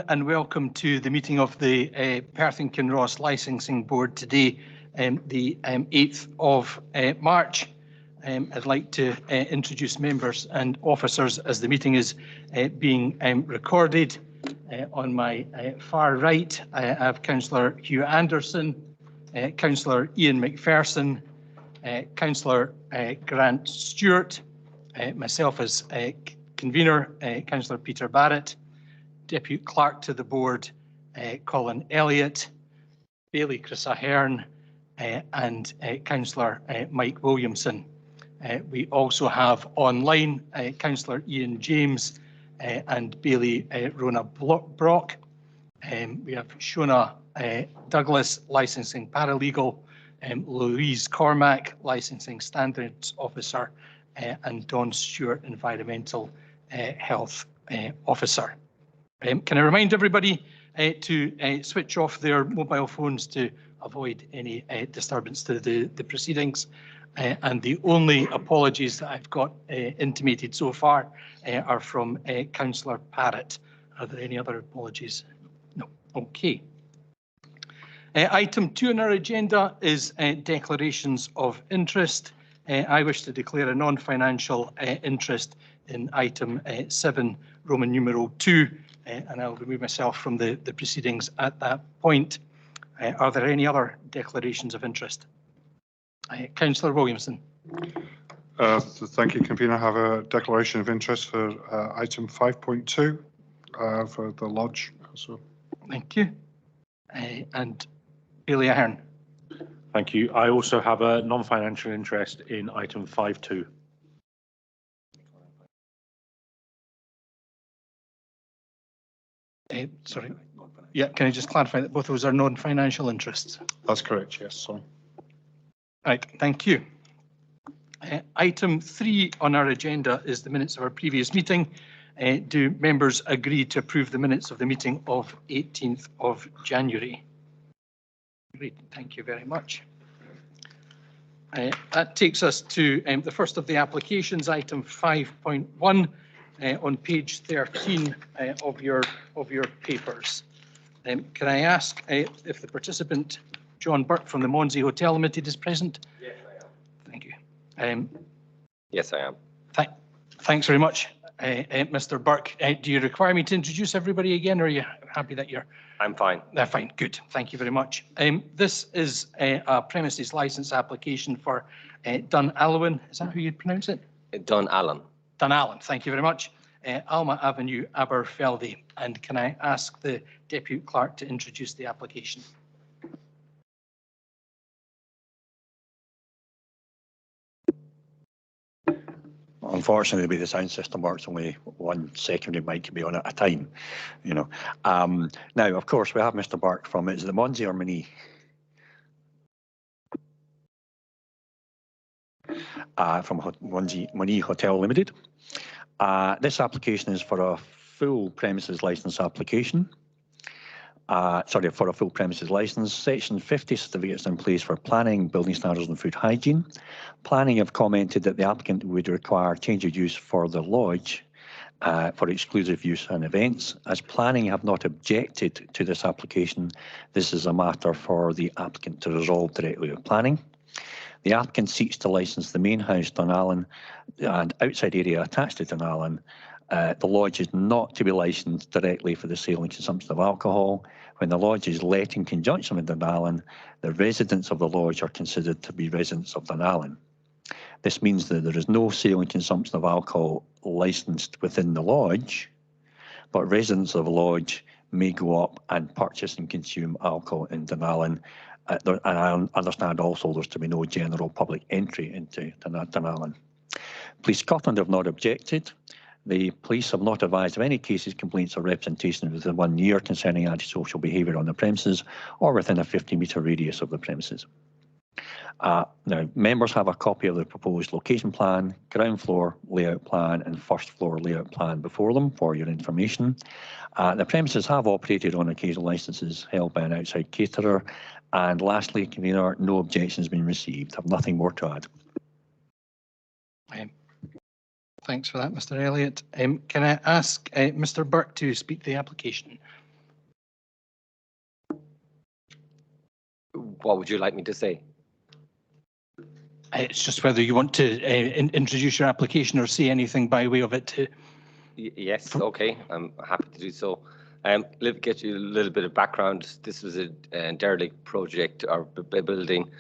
And welcome to the meeting of the Perth and Kinross Licensing Board today, the 8th of March. I'd like to introduce members and officers as the meeting is being recorded. On my far right, I have Councillor Hugh Anderson, Councillor Ian McPherson, Councillor Grant Stewart, myself as convener, Councillor Peter Barrett, Deputy Clerk to the Board, Colin Elliott, Bailey Chris Ahern, and Councillor Mike Williamson. We also have online Councillor Ian James and Bailey Rona Brock. We have Shona Douglas, Licensing Paralegal, Louise Cormack, Licensing Standards Officer, and Don Stewart, Environmental Health Officer. Can I remind everybody to switch off their mobile phones to avoid any disturbance to the proceedings? And the only apologies that I've got intimated so far are from Councillor Parrott. Are there any other apologies? No. Okay. Item 2 on our agenda is declarations of interest. I wish to declare a non-financial interest in item 7, Roman numeral 2, and I'll remove myself from the proceedings at that point. Are there any other declarations of interest? Councillor Williamson. Thank you, Convener. I have a declaration of interest for item 5.2 for the Lodge. Thank you. And Bailey Ahern. Thank you. I also have a non-financial interest in item 5.2. Sorry. Yeah, can I just clarify that both of those are non-financial interests? That's correct, yes. Sorry. Right, thank you. Item 3 on our agenda is the minutes of our previous meeting. Do members agree to approve the minutes of the meeting of 18th of January? Great, thank you very much. That takes us to the first of the applications, item 5.1. On page 13 of your papers. Can I ask if the participant, John Burke from the Mondsey Hotel Limited, is present? Yes, I am. Thank you. Yes, I am. Thanks very much, Mr. Burke. Do you require me to introduce everybody again, or are you happy that you're? I'm fine. Fine, good. Thank you very much. This is a premises license application for Dunallen. Is that how you pronounce it? Dunallen. Dunallen, thank you very much. Alma Avenue, Aberfeldy. And can I ask the Deputy Clerk to introduce the application? Unfortunately, the sound system works only one secondary mic can be on at a time, you know. Now, of course, we have Mr. Burke from, is it the Mondsey or Monee? From Monee Hotel Limited. This application is for a full premises license application. For a full premises license. Section 50 certificates in place for planning, building standards and food hygiene. Planning have commented that the applicant would require change of use for the lodge for exclusive use and events. As planning have not objected to this application, this is a matter for the applicant to resolve directly with planning. The applicant seeks to license the main house, Dunallen, and outside area attached to Dunallen. The lodge is not to be licensed directly for the sale and consumption of alcohol. When the lodge is let in conjunction with Dunallen, the residents of the lodge are considered to be residents of Dunallen. This means that there is no sale and consumption of alcohol licensed within the lodge, but residents of the lodge may go up and purchase and consume alcohol in Dunallen. And I understand also there's to be no general public entry into Dunallen. Police Scotland have not objected. The police have not advised of any cases, complaints or representations within 1 year concerning antisocial behaviour on the premises or within a 50-metre radius of the premises. Now, members have a copy of the proposed location plan, ground floor layout plan and first floor layout plan before them for your information. The premises have operated on occasional licences held by an outside caterer. And lastly, Convener, no objections been received. I have nothing more to add. Thanks for that, Mr. Elliott. Can I ask Mr. Burke to speak to the application? What would you like me to say? It's just whether you want to introduce your application or say anything by way of it to. Yes, okay, I'm happy to do so. Get you a little bit of background. This was a derelict project or building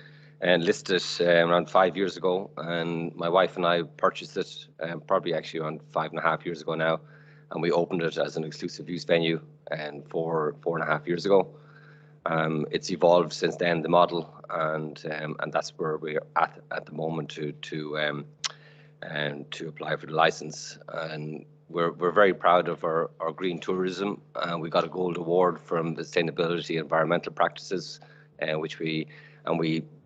and listed around 5 years ago, and my wife and I purchased it probably actually around 5.5 years ago now, and we opened it as an exclusive use venue and 4.5 years ago. It's evolved since then, the model, and that's where we're at the moment to apply for the license. And we're very proud of our green tourism. We got a gold award from the Sustainability Environmental Practices, which we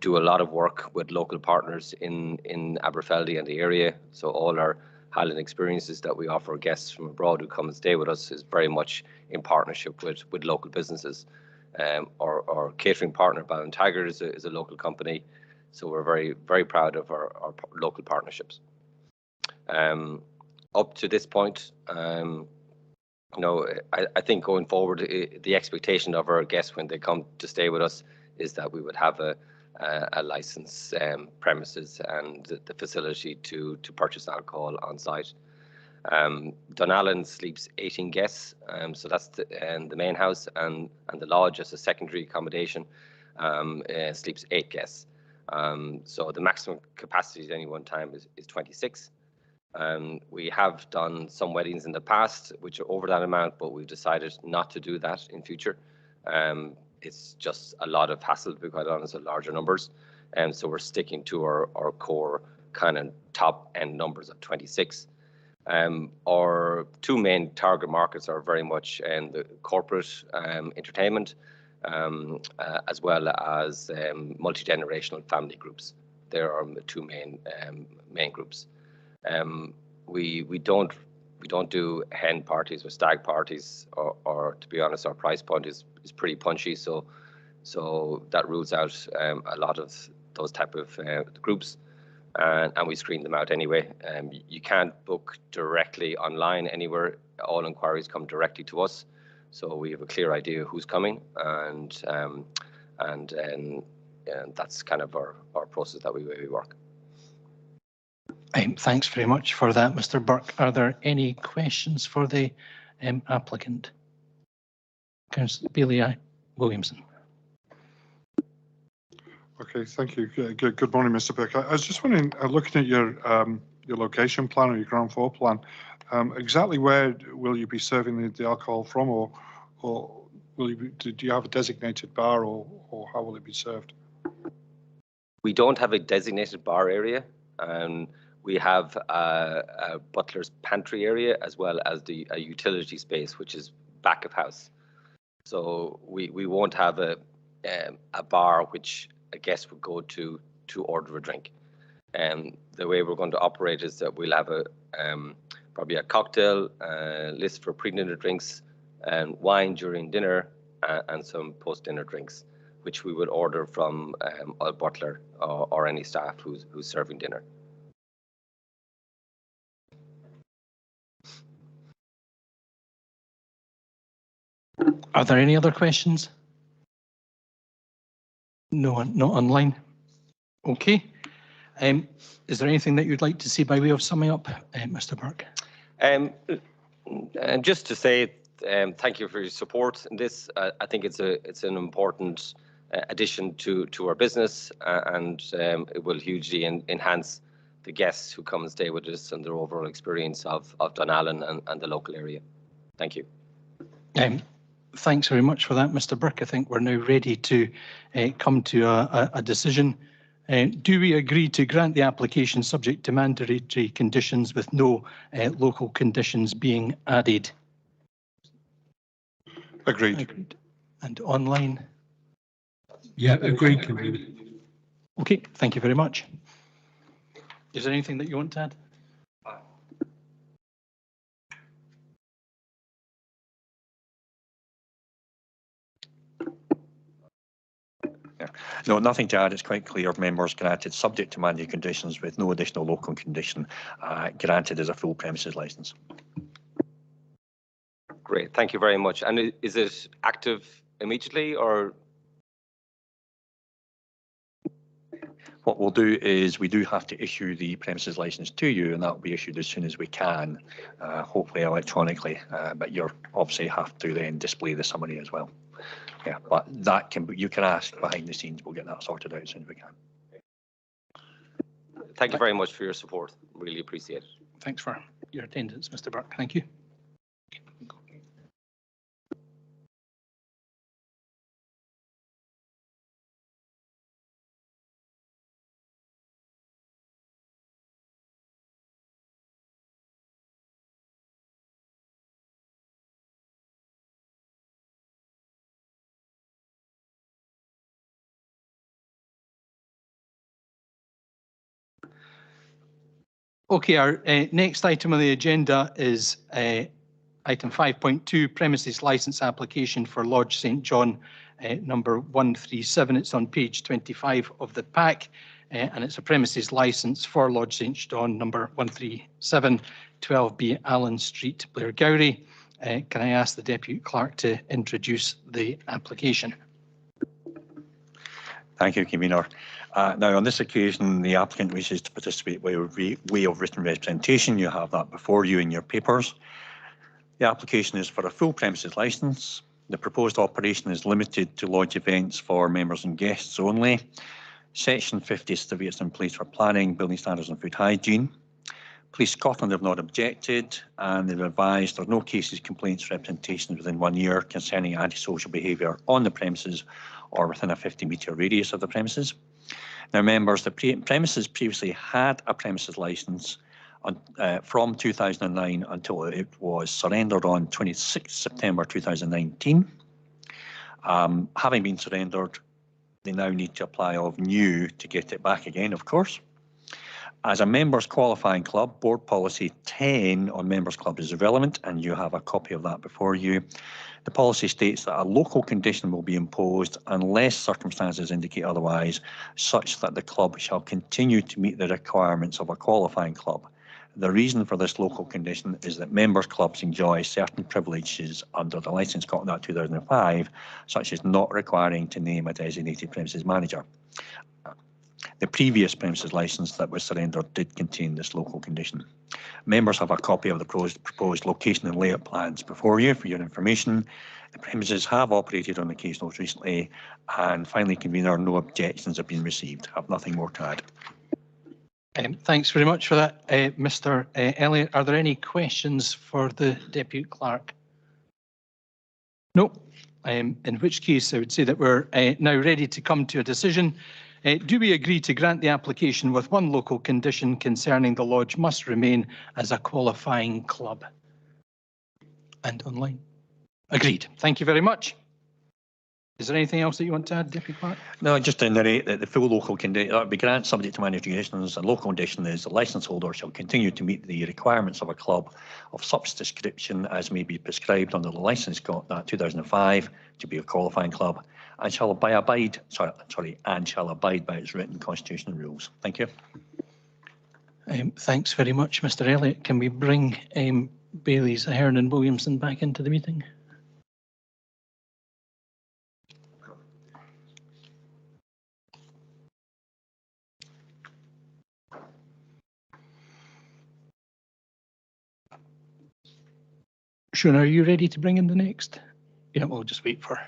do a lot of work with local partners in Aberfeldy and the area. So all our Highland experiences that we offer guests from abroad who come and stay with us is very much in partnership with local businesses. Our catering partner, Ballintiger, is a local company, so we're very, very proud of our local partnerships. Up to this point, I think going forward, the expectation of our guests when they come to stay with us is that we would have a licensed premises and the facility to purchase alcohol on site. Dunallen sleeps 18 guests, so that's the main house, and the lodge as a secondary accommodation sleeps 8 guests. So the maximum capacity at any one time is 26. We have done some weddings in the past which are over that amount, but we've decided not to do that in future. It's just a lot of hassle, to be quite honest, at larger numbers. And so we're sticking to our core kind of top end numbers of 26. Our two main target markets are very much the corporate entertainment, as well as multi-generational family groups. There are the two main groups. We don't do hen parties or stag parties, or to be honest, our price point is pretty punchy, so that rules out a lot of those type of groups. And we screen them out anyway. You can't book directly online anywhere. All inquiries come directly to us, so we have a clear idea who's coming, and that's kind of our process that we work. Thanks very much for that, Mr. Burke. Are there any questions for the applicant? Councillor Bailey Williamson. Okay, thank you. Good morning, Mr. Burke. I was just wondering, looking at your location plan or your ground floor plan, exactly where will you be serving the alcohol from, or will you do you have a designated bar, or how will it be served? We don't have a designated bar area. We have a butler's pantry area as well as a utility space, which is back of house. So we won't have a bar which a guest would go to order a drink. And the way we're going to operate is that we'll have probably a cocktail list for pre-dinner drinks and wine during dinner, and some post-dinner drinks, which we would order from a butler or any staff who's serving dinner. Are there any other questions? No, not online. Okay. Is there anything that you'd like to say by way of summing up, Mr. Burke? Just to say thank you for your support in this. I think it's an important addition to our business, and it will hugely enhance the guests who come and stay with us and their overall experience of Dunallen and the local area. Thank you. Thanks very much for that, Mr. Burke. I think we're now ready to come to a decision. Do we agree to grant the application subject to mandatory conditions with no local conditions being added? Agreed. And online? Yeah, agreed, Convener. Okay, thank you very much. Is there anything that you want to add? No, nothing to add. It's quite clear. Members granted subject to mandatory conditions with no additional local condition granted as a full premises licence. Great, thank you very much. And is it active immediately, or What we'll do is we do have to issue the premises license to you, and that will be issued as soon as we can, hopefully electronically. But you obviously have to then display the summary as well. Yeah, but that can be, you can ask behind the scenes. We'll get that sorted out as soon as we can. Thank you very much for your support. Really appreciate it. Thanks for your attendance, Mr. Burke. Thank you. Okay, our next item on the agenda is item 5.2, premises license application for Lodge St John, number 137. It's on page 25 of the pack, and it's a premises license for Lodge St John, number 137, 12B Allen Street, Blairgowrie. Can I ask the Deputy Clerk to introduce the application? Thank you, Convener. Now, on this occasion, the applicant wishes to participate by way of written representation. You have that before you in your papers. The application is for a full premises licence. The proposed operation is limited to lodge events for members and guests only. Section 50 certificates in place for planning, building standards and food hygiene. Police Scotland have not objected, and they've advised there are no cases, complaints, representations within 1 year concerning antisocial behaviour on the premises or within a 50-metre radius of the premises. Now, members, the premises previously had a premises licence from 2009 until it was surrendered on 26 September 2019. Having been surrendered, they now need to apply of new to get it back again, of course. As a members qualifying club, board policy 10 on members club is relevant, and you have a copy of that before you. The policy states that a local condition will be imposed unless circumstances indicate otherwise, such that the club shall continue to meet the requirements of a qualifying club. The reason for this local condition is that members clubs enjoy certain privileges under the Licence Scotland Act 2005, such as not requiring to name a designated premises manager. The previous premises licence that was surrendered did contain this local condition. Members have a copy of the proposed location and layout plans before you for your information. The premises have operated on occasionals recently, and finally, Convener, no objections have been received. I have nothing more to add. Thanks very much for that, Mr. Elliott. Are there any questions for the Deputy Clerk? No. In which case, I would say that we're now ready to come to a decision. Do we agree to grant the application with one local condition concerning the lodge must remain as a qualifying club? And online? Agreed. Thank you very much. Is there anything else that you want to add, Deputy Clerk? No, just to narrate that the full local condition that would be granted subject to mandatory conditions. A local condition is the licence holder shall continue to meet the requirements of a club of such description as may be prescribed under the Licence Scotland Act 2005 to be a qualifying club, and shall abide by its written constitution and rules. Thank you. Thanks very much, Mr. Elliott. Can we bring Bailey's, Ahern and Williamson back into the meeting? Sean, are you ready to bring in the next? Yeah, we'll just wait for.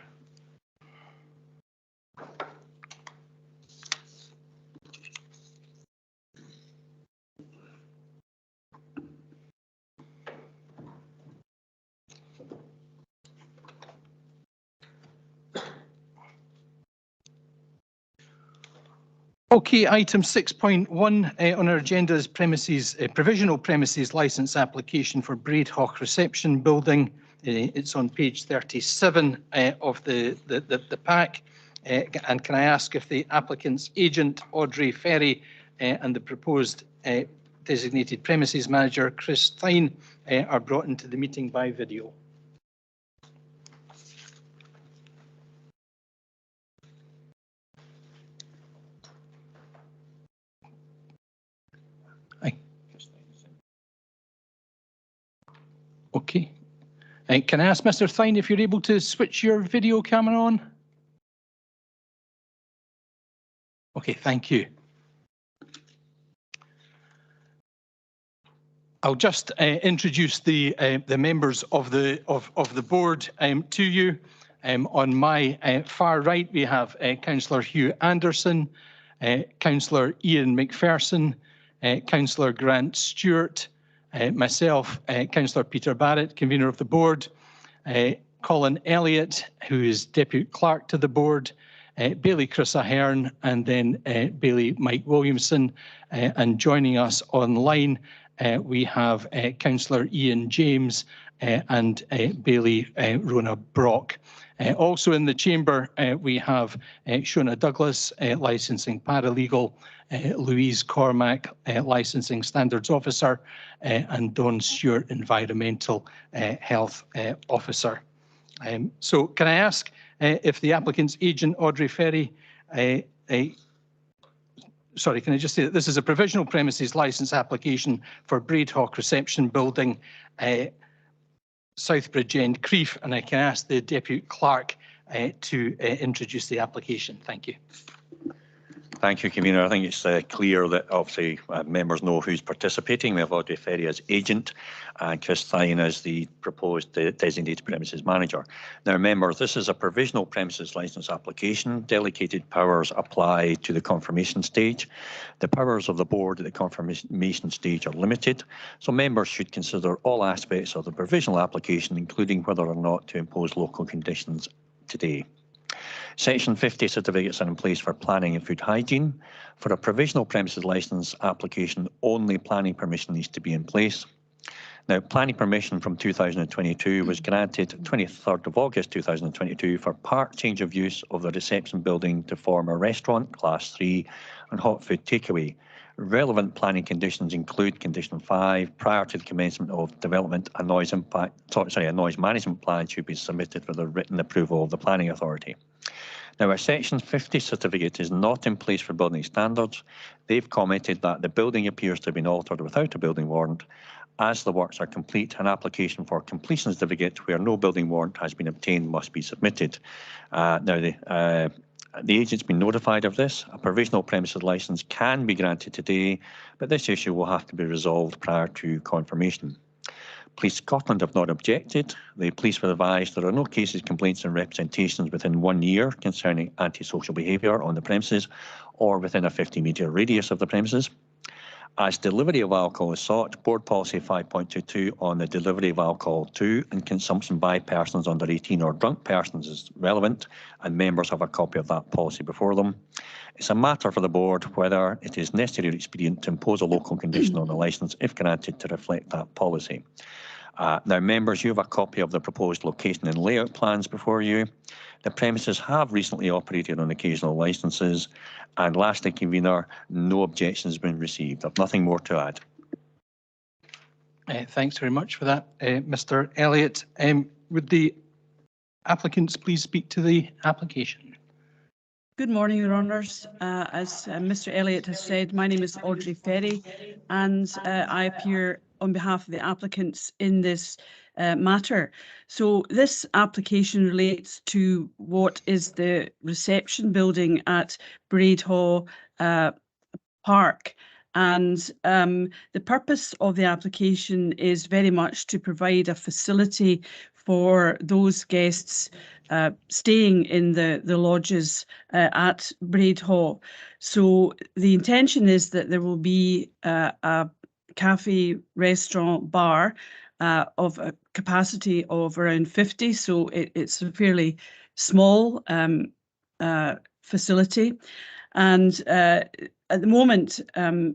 Okay, item 6.1 on our agenda is provisional premises licence application for Braidhawk Reception Building. It's on page 37 of the pack. And can I ask if the applicant's agent, Audrey Ferry, and the proposed designated premises manager, Chris Thine, are brought into the meeting by video. Okay. Can I ask Mr. Thine if you're able to switch your video camera on? Okay, thank you. I'll just introduce the members of the board to you. On my far right, we have Councillor Hugh Anderson, Councillor Ian McPherson, Councillor Grant Stewart, myself, Councillor Peter Barrett, convener of the board, Colin Elliott, who is Deputy Clerk to the board, Bailey Chris Ahern, and then Bailey Mike Williamson. And joining us online, we have Councillor Ian James and Bailey Rona Brock. Also in the chamber, we have Shona Douglas, licensing paralegal, Louise Cormack, licensing standards officer, and Dawn Stewart, environmental health officer. So can I ask if the applicant's agent, Audrey Ferry, sorry, can I just say that this is a provisional premises licence application for Braidhawk Reception Building, Southbridge End, Crieff, and I can ask the Deputy Clerk to introduce the application. Thank you. Thank you, Convener. I think it's clear that obviously members know who's participating. We have Audrey Ferry as agent and Chris Thine as the proposed designated premises manager. Now, members, this is a provisional premises licence application. Delegated powers apply to the confirmation stage. The powers of the board at the confirmation stage are limited, so members should consider all aspects of the provisional application, including whether or not to impose local conditions today. Section 50 certificates are in place for planning and food hygiene. For a provisional premises licence application, only planning permission needs to be in place. Now, planning permission from 2022 was granted 23rd of August 2022 for part change of use of the reception building to form a restaurant, class 3, and hot food takeaway. Relevant planning conditions include condition 5. Prior to the commencement of development, a noise management plan should be submitted for the written approval of the planning authority. Now, a Section 50 certificate is not in place for building standards. They've commented that the building appears to have been altered without a building warrant. As the works are complete, an application for completion certificate where no building warrant has been obtained must be submitted. The agent's been notified of this. A provisional premises licence can be granted today, but this issue will have to be resolved prior to confirmation. Police Scotland have not objected. The police were advised there are no cases, complaints and representations within 1 year concerning antisocial behaviour on the premises or within a 50-metre radius of the premises. As delivery of alcohol is sought, Board Policy 5.22 on the delivery of alcohol to and consumption by persons under 18 or drunk persons is relevant, and members have a copy of that policy before them. It's a matter for the Board whether it is necessary or expedient to impose a local condition on the licence if granted to reflect that policy. Now, members, you have a copy of the proposed location and layout plans before you. The premises have recently operated on occasional licences. And lastly, Convener, no objections have been received. I've nothing more to add. Thanks very much for that, Mr. Elliott. Would the applicants please speak to the application? Good morning, Your Honours. As Mr. Elliott has said, my name is Audrey Ferry, and I appear on behalf of the applicants in this matter. So this application relates to what is the reception building at Braidhaw Park. And the purpose of the application is very much to provide a facility for those guests staying in the lodges at Braidhaw. So the intention is that there will be a cafe, restaurant, bar of a capacity of around 50. So it's a fairly small facility. And at the moment,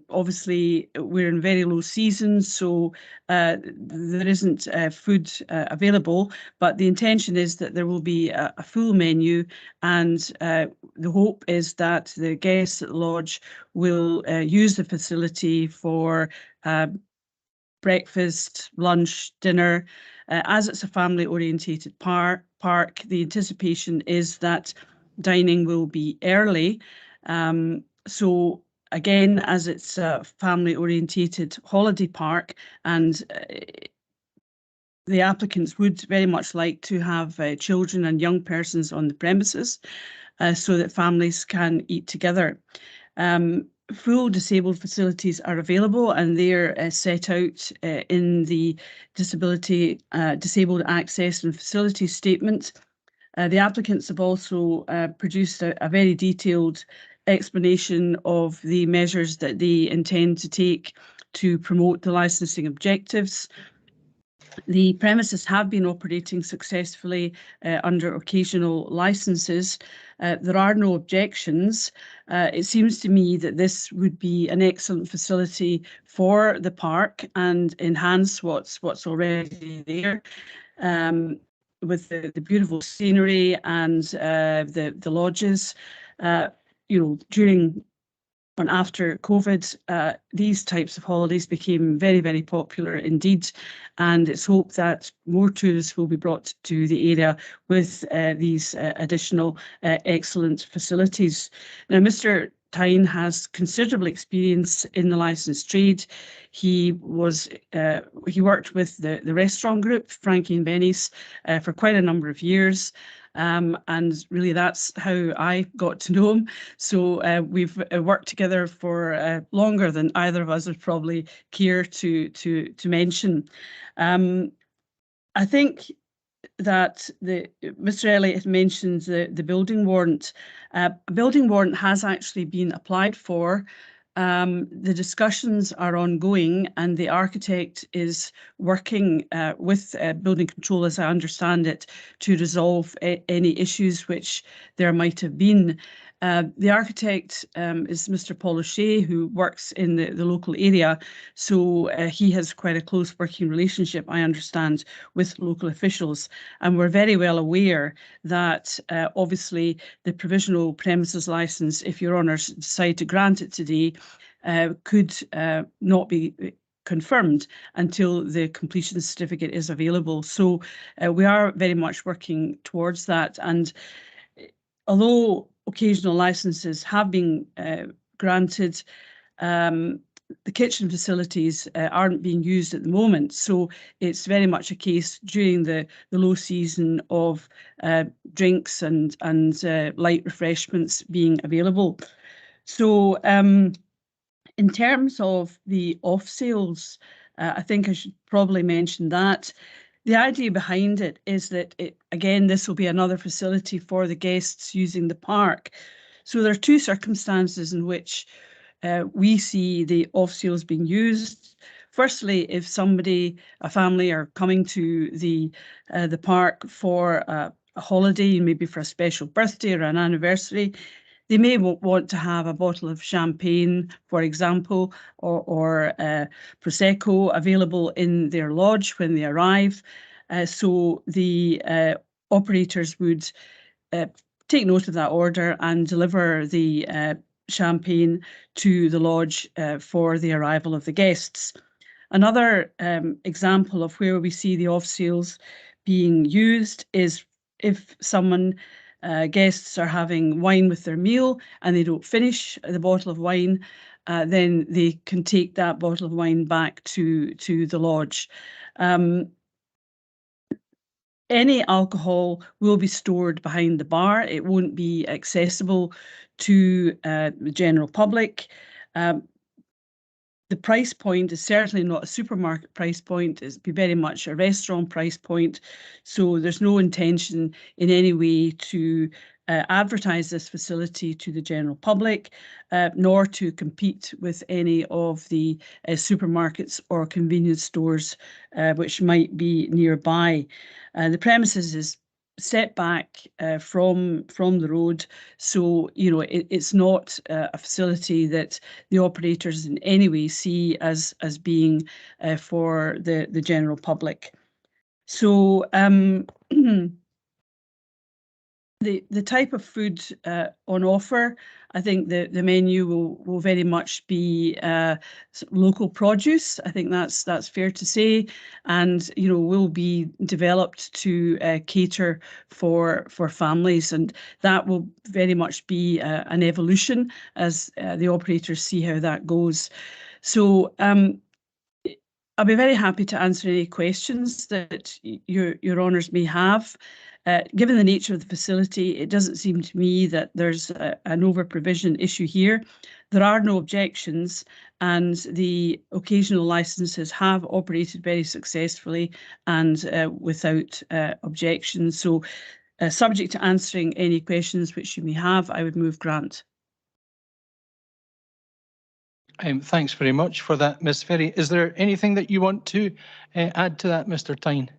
obviously, we're in very low season, so there isn't food available, but the intention is that there will be a full menu, and the hope is that the guests at the lodge will use the facility for breakfast, lunch, dinner. As it's a family-orientated park, the anticipation is that dining will be early. So again, as it's a family-orientated holiday park, and the applicants would very much like to have children and young persons on the premises so that families can eat together. full disabled facilities are available, and they're set out in the disabled access and facilities statement. The applicants have also produced a very detailed explanation of the measures that they intend to take to promote the licensing objectives. The premises have been operating successfully under occasional licenses. There are no objections. It seems to me that this would be an excellent facility for the park and enhance what's already there. With the beautiful scenery and the lodges, during and after COVID, these types of holidays became very, very popular indeed, and it's hoped that more tourists will be brought to the area with these additional excellent facilities. Now, Mr. Tyne has considerable experience in the licensed trade. He worked with the restaurant group, Frankie and Benny's, for quite a number of years. And really that's how I got to know him. So we've worked together for longer than either of us would probably care to mention. I think that Mr. Elliott mentioned the building warrant. A building warrant has actually been applied for. The discussions are ongoing, and the architect is working with building control, as I understand it, to resolve any issues which there might have been. The architect is Mr. Paul O'Shea, who works in the local area, so he has quite a close working relationship, I understand, with local officials. And we're very well aware that obviously the provisional premises licence, if Your Honours decide to grant it today, could not be confirmed until the completion certificate is available. So we are very much working towards that. And although occasional licenses have been granted, the kitchen facilities aren't being used at the moment. So it's very much a case during the low season of drinks and light refreshments being available. So in terms of the off sales, I think I should probably mention that. The idea behind it is that, again, this will be another facility for the guests using the park. So there are two circumstances in which we see the off sales being used. Firstly, if somebody, a family, are coming to the park for a holiday, maybe for a special birthday or an anniversary, they may want to have a bottle of champagne, for example, or Prosecco available in their lodge when they arrive. So the operators would take note of that order and deliver the champagne to the lodge for the arrival of the guests. Another example of where we see the off sales being used is if guests are having wine with their meal and they don't finish the bottle of wine, then they can take that bottle of wine back to the lodge. Any alcohol will be stored behind the bar. It won't be accessible to the general public. The price point is certainly not a supermarket price point. It'd be very much a restaurant price point. So there's no intention in any way to advertise this facility to the general public, nor to compete with any of the supermarkets or convenience stores which might be nearby. The premises is set back from the road, so it's not a facility that the operators in any way see as being for the general public. So the type of food on offer, I think the menu will very much be local produce. I think that's fair to say, and will be developed to cater for families, and that will very much be an evolution as the operators see how that goes. So I'll be very happy to answer any questions that your honours may have. Given the nature of the facility, it doesn't seem to me that there's an over-provision issue here. There are no objections, and the occasional licenses have operated very successfully and without objections. So, subject to answering any questions which you may have, I would move grant. Thanks very much for that, Ms. Ferry. Is there anything that you want to add to that, Mr. Tyne?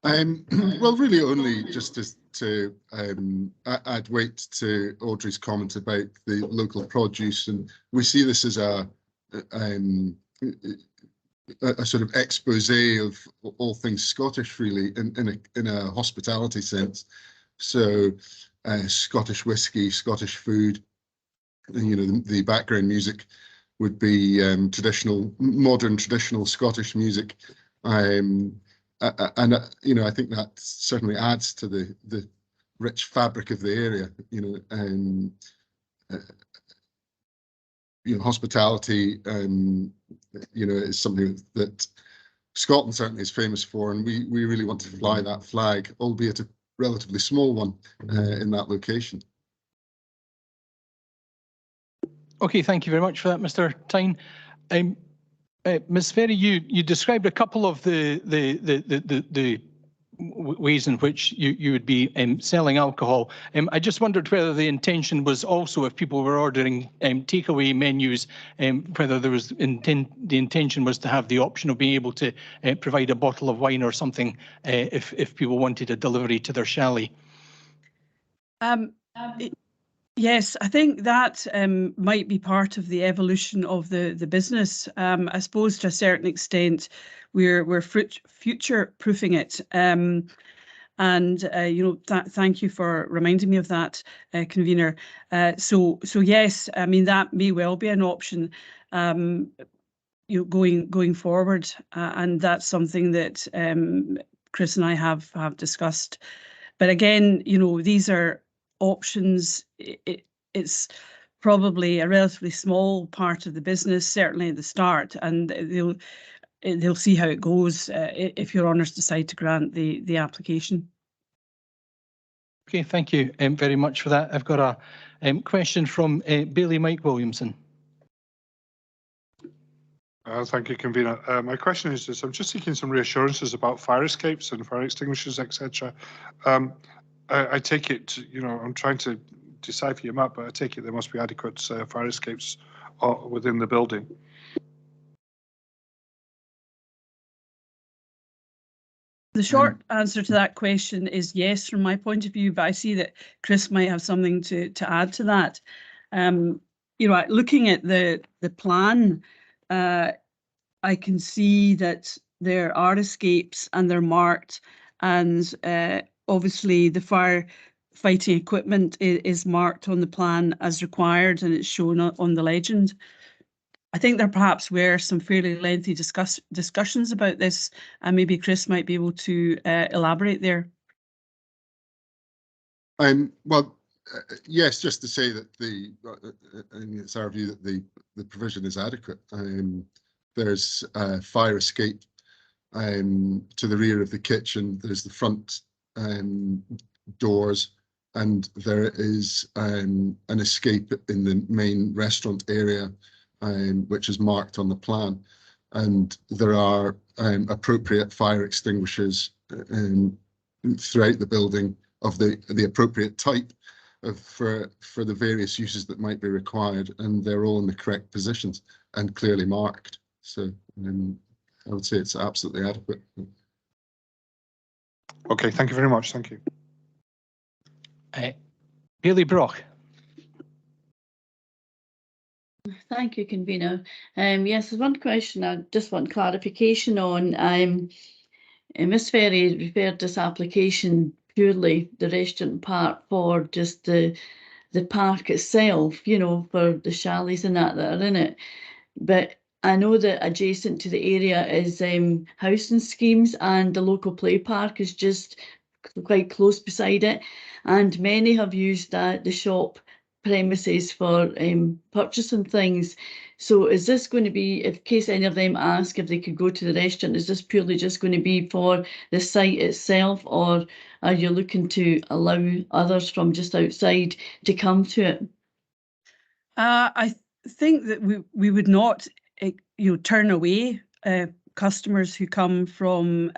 Well, really only just to add weight to Audrey's comment about the local produce, and we see this as a sort of expose of all things Scottish, really, in a hospitality sense. So, Scottish whiskey, Scottish food, you know, the background music would be modern traditional Scottish music. And you know, I think that certainly adds to the rich fabric of the area. You know, hospitality, you know, is something that Scotland certainly is famous for, and we really want to fly that flag, albeit a relatively small one, in that location. Okay, thank you very much for that, Mr. Tyne. Ms. Ferry, you described a couple of the ways in which you would be selling alcohol. I just wondered whether the intention was also, if people were ordering takeaway menus, whether there was the intention was to have the option of being able to provide a bottle of wine or something if people wanted a delivery to their chalet. Yes, I think that might be part of the evolution of the business. I suppose to a certain extent, we're future-proofing it. And you know, thank you for reminding me of that, convener. So yes, I mean that may well be an option, you know, going forward, and that's something that Chris and I have discussed. But again, you know, these are options. It's probably a relatively small part of the business, certainly at the start, and they'll see how it goes if your honours decide to grant the application. Okay, thank you very much for that. I've got a question from Bailey Mike Williamson. Thank you, convener. My question is this: I'm just seeking some reassurances about fire escapes and fire extinguishers, etc. I take it, you know, I'm trying to decipher your map, but I take it there must be adequate fire escapes within the building. The short answer to that question is yes, from my point of view, but I see that Chris might have something to add to that. You know, looking at the plan, I can see that there are escapes and they're marked, and obviously the firefighting equipment is marked on the plan as required, and it's shown on the legend. I think there perhaps were some fairly lengthy discussions about this, and maybe Chris might be able to elaborate there. Well, yes, just to say that it's our view that the provision is adequate. There's a fire escape to the rear of the kitchen. There's the front doors, and there is an escape in the main restaurant area, which is marked on the plan, and there are appropriate fire extinguishers throughout the building of the appropriate type for the various uses that might be required, and they're all in the correct positions and clearly marked. So I would say it's absolutely adequate. Okay, thank you very much. Thank you. Bailey Brock. Thank you, convener. Yes, there's one question I just want clarification on. Ms. Ferry referred this application purely the restaurant part for just the park itself, you know, for the chalets and that are in it. But I know that adjacent to the area is housing schemes, and the local play park is just quite close beside it, and many have used the shop premises for purchasing things. So is this going to be, in case any of them ask if they could go to the restaurant, is this purely just going to be for the site itself, or are you looking to allow others from just outside to come to it? I think that we would not, turn away customers who come from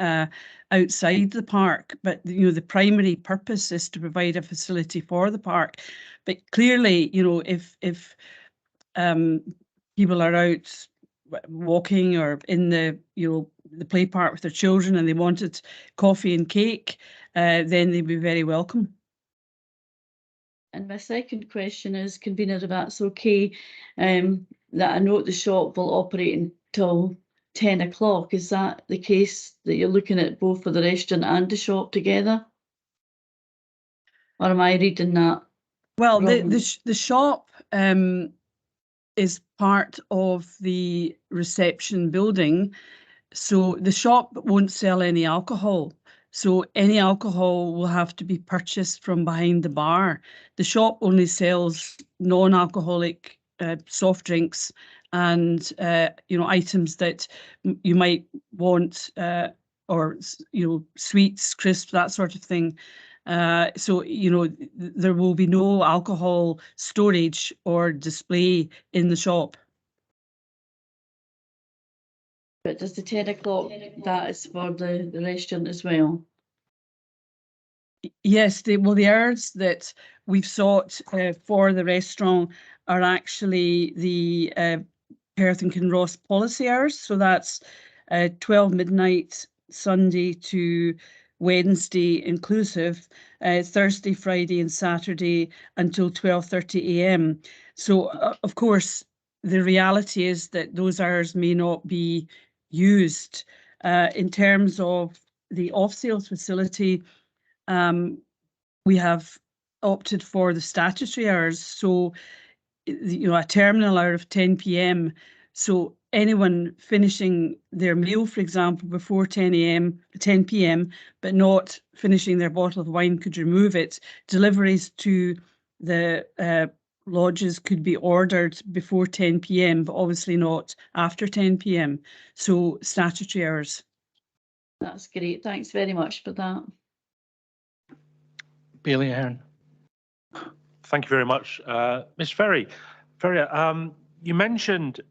outside the park, but the primary purpose is to provide a facility for the park. But clearly, if people are out walking or in the the play park with their children and they wanted coffee and cake, then they'd be very welcome. And my second question is, convener, if that's okay, that I note the shop will operate until 10 o'clock. Is that the case, that you're looking at both for the restaurant and the shop together? Or am I reading that? Well, wrong? the shop is part of the reception building, so the shop won't sell any alcohol. So any alcohol will have to be purchased from behind the bar. The shop only sells non-alcoholic soft drinks and items that you might want, or sweets, crisps, that sort of thing. So there will be no alcohol storage or display in the shop. But does the 10 o'clock, that is for the restaurant as well? Yes, the hours that we've sought for the restaurant are actually the Perth and Kinross policy hours. So that's 12 midnight Sunday to Wednesday inclusive, Thursday, Friday and Saturday until 12:30 a.m. So of course, the reality is that those hours may not be used. In terms of the off-sales facility, we have opted for the statutory hours. So, a terminal hour of 10 p.m. So anyone finishing their meal, for example, before 10 p.m., but not finishing their bottle of wine could remove it. Deliveries to the lodges could be ordered before 10 p.m., but obviously not after 10 p.m. So statutory hours. That's great. Thanks very much for that. Bailey Ahern. Thank you very much. Ms. Ferry, you mentioned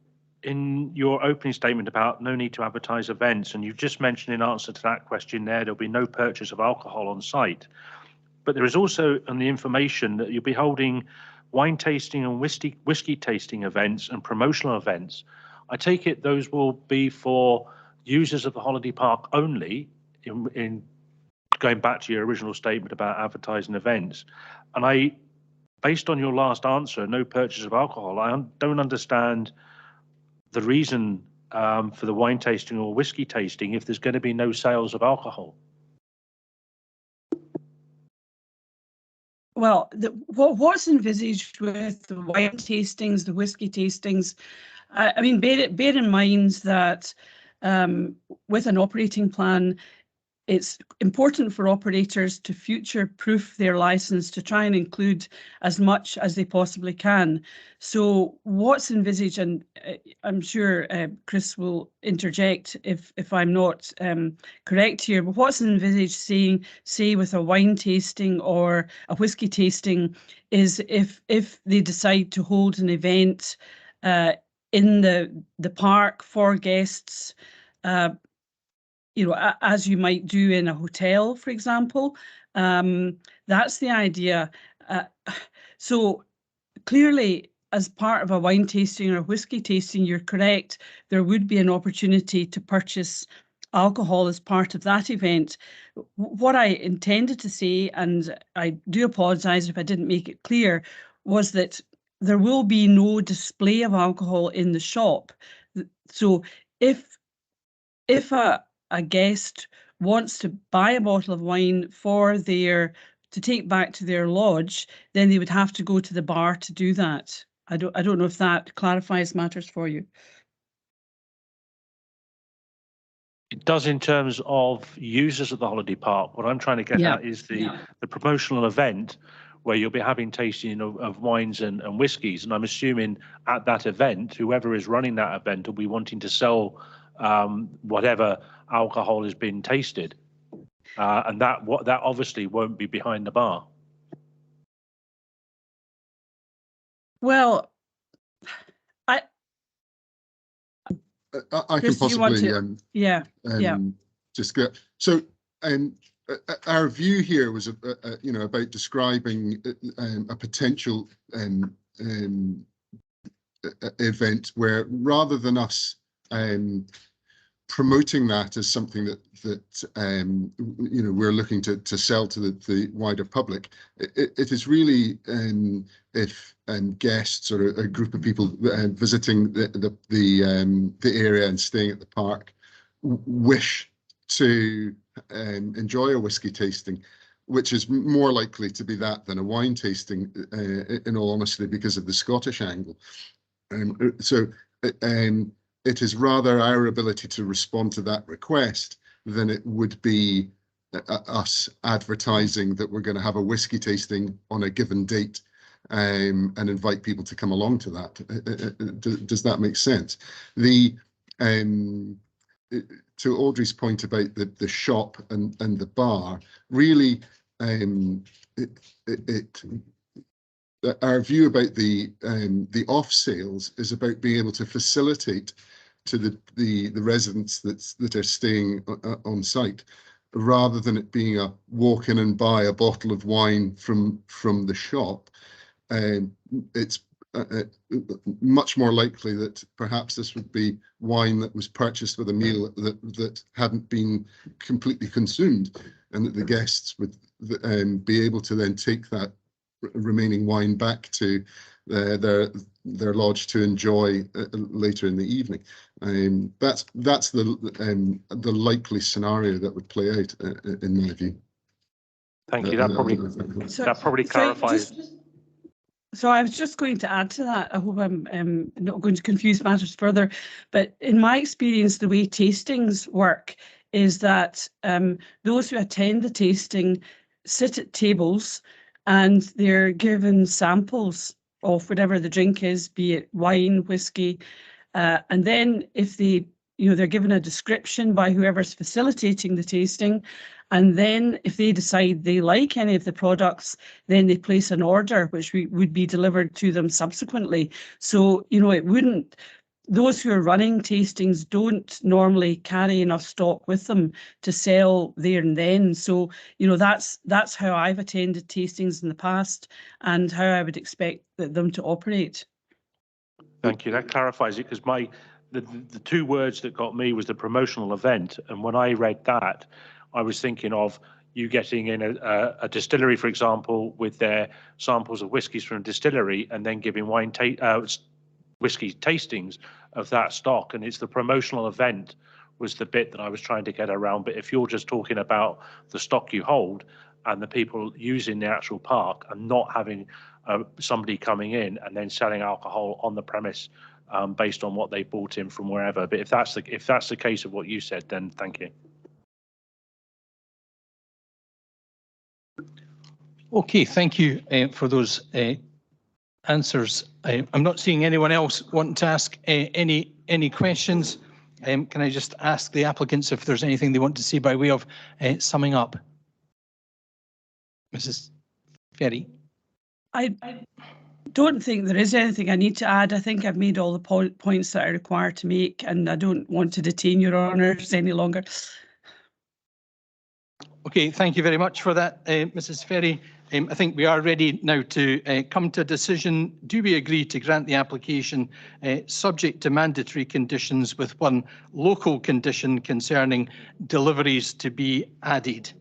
in your opening statement about no need to advertise events, and you've just mentioned in answer to that question there'll be no purchase of alcohol on site. But there is also on the information that you'll be holding wine tasting and whiskey tasting events and promotional events. I take it those will be for users of the holiday park only, in going back to your original statement about advertising events. And based on your last answer, no purchase of alcohol, I don't understand the reason for the wine tasting or whiskey tasting if there's going to be no sales of alcohol. Well, what's envisaged with the wine tastings, the whiskey tastings, I mean, bear in mind that with an operating plan, it's important for operators to future-proof their license to try and include as much as they possibly can. So what's envisaged, and I'm sure Chris will interject if I'm not correct here, but what's envisaged say with a wine tasting or a whiskey tasting is if they decide to hold an event in the park for guests, as you might do in a hotel, for example. That's the idea. So clearly, as part of a wine tasting or a whiskey tasting, you're correct, there would be an opportunity to purchase alcohol as part of that event. What I intended to say, and I do apologise if I didn't make it clear, was that there will be no display of alcohol in the shop. So if a guest wants to buy a bottle of wine to take back to their lodge, then they would have to go to the bar to do that. I don't know if that clarifies matters for you. It does in terms of users of the holiday park. What I'm trying to get at is the promotional event where you'll be having tasting of wines and whiskies. And I'm assuming at that event, whoever is running that event will be wanting to sell whatever alcohol has been tasted. And that obviously won't be behind the bar. Well, I can Chris, you want possibly to- yeah. just get so our view here was about describing a potential event where, rather than us promoting that as something that we're looking to sell to the wider public, it is really if guests or a group of people visiting the area and staying at the park wish to enjoy a whiskey tasting, which is more likely to be that than a wine tasting, in all honesty, because of the Scottish angle. It is rather our ability to respond to that request than it would be us advertising that we're going to have a whiskey tasting on a given date and invite people to come along to that. Does that make sense? To Audrey's point about the shop and the bar, really, our view about the off sales is about being able to facilitate to the residents that are staying on site, rather than it being a walk in and buy a bottle of wine from the shop. It's much more likely that perhaps this would be wine that was purchased with a meal that hadn't been completely consumed, and that the guests would be able to then take that remaining wine back to their lodge to enjoy later in the evening. That's the likely scenario that would play out in my view. Thank you. That probably clarifies. So I was just going to add to that. I hope I'm not going to confuse matters further, but in my experience, the way tastings work is that those who attend the tasting sit at tables and they're given samples of whatever the drink is, be it wine, whiskey, and then if they're given a description by whoever's facilitating the tasting, and then if they decide they like any of the products, then they place an order, which would be delivered to them subsequently. So, it wouldn't, those who are running tastings don't normally carry enough stock with them to sell there and then. So, that's how I've attended tastings in the past and how I would expect them to operate. Thank you. That clarifies it, because the two words that got me was the promotional event. And when I read that, I was thinking of you getting in a distillery, for example, with their samples of whiskies from a distillery, and then giving whiskey tastings of that stock. And it's the promotional event was the bit that I was trying to get around. But if you're just talking about the stock you hold and the people using the actual park and not having somebody coming in and then selling alcohol on the premise based on what they bought in from wherever. But if that's the case of what you said, then thank you. Okay, thank you for those answers. I'm not seeing anyone else wanting to ask any questions. Can I just ask the applicants if there's anything they want to say by way of summing up? Mrs. Ferry. I don't think there is anything I need to add. I think I've made all the points that I require to make, and I don't want to detain your honours any longer. Okay, thank you very much for that, Mrs. Ferry. I think we are ready now to come to a decision. Do we agree to grant the application subject to mandatory conditions, with one local condition concerning deliveries to be added?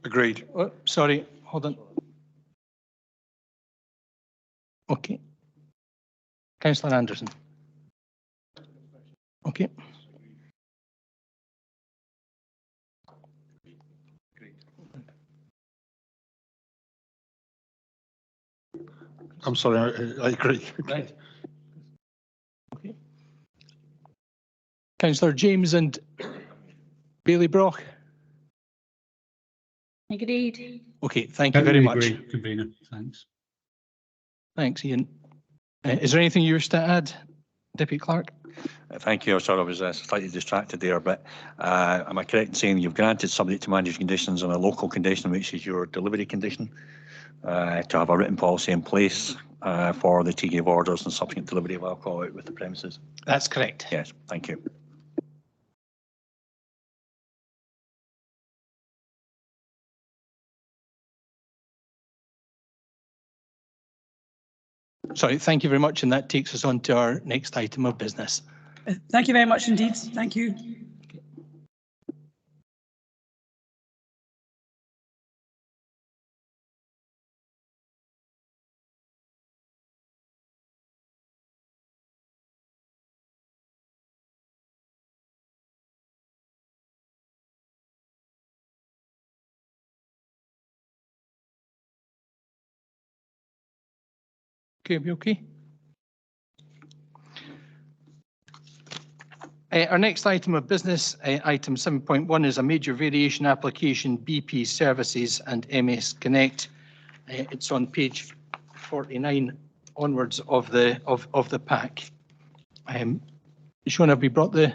Agreed. Oh, sorry, hold on. Okay. Councillor Anderson. Okay. I'm sorry, I agree. Right. Okay. Councillor James and Bailey Brock. Agreed. Okay, thank you very Totally much. agree, convener. Thanks. Thanks, Ian. Is there anything you wish to add, Deputy Clerk? Thank you. Sorry, I was slightly distracted there, but am I correct in saying you've granted subject to managed conditions on a local condition, which is your delivery condition, to have a written policy in place for the taking of orders and subsequent delivery of alcohol out with the premises? That's correct. Yes, thank you. Sorry, thank you very much. And that takes us on to our next item of business. Thank you very much indeed. Thank you. Okay. Our next item of business, item 7.1, is a major variation application, BP Services and MS Connect. It's on page 49 onwards of the pack. Sean, have we brought the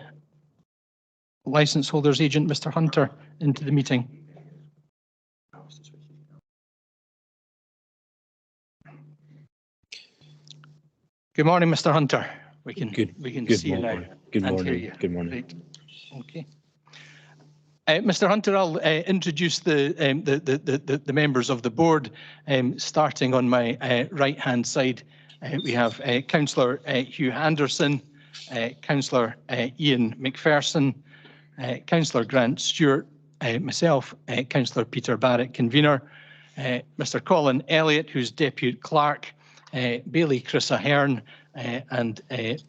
licence holders agent, Mr. Hunter, into the meeting? Good morning, Mr. Hunter. We can see you now. Good and hear morning. you. Good morning. Right. Okay. Mr. Hunter, I'll introduce the members of the board. Starting on my right-hand side, we have Councillor Hugh Anderson, Councillor Ian McPherson, Councillor Grant Stewart, myself, Councillor Peter Barrett, convener, Mr. Colin Elliott, who's Deputy Clerk, Bailey Chris Ahern, and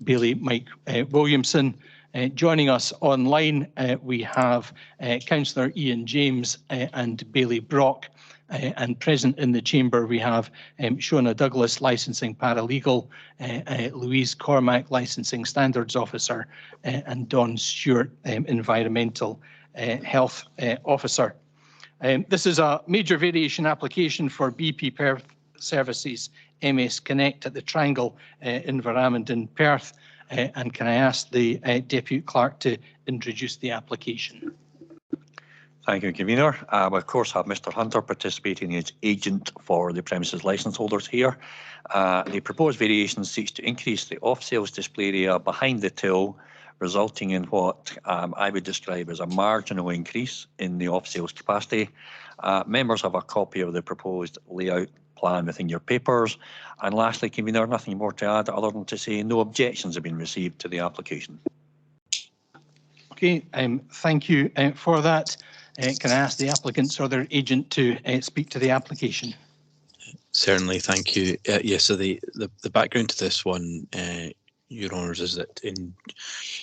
Bailey Mike Williamson. Joining us online, we have Councillor Ian James and Bailey Brock, and present in the chamber we have Shona Douglas, licensing paralegal, Louise Cormack, licensing standards officer, and Don Stewart, environmental health officer. This is a major variation application for BP Perth Services MS Connect at the Triangle in Inverarmond in Perth. And can I ask the Deputy Clerk to introduce the application? Thank you, convener. We of course have Mr. Hunter participating as agent for the premises licence holders here. The proposed variation seeks to increase the off-sales display area behind the till, resulting in what I would describe as a marginal increase in the off-sales capacity. Members have a copy of the proposed layout plan within your papers. And lastly, convener, nothing more to add other than to say no objections have been received to the application. Okay, thank you for that. Can I ask the applicants or their agent to speak to the application? Certainly, thank you. Yes, so the background to this one, Your Honours, is that in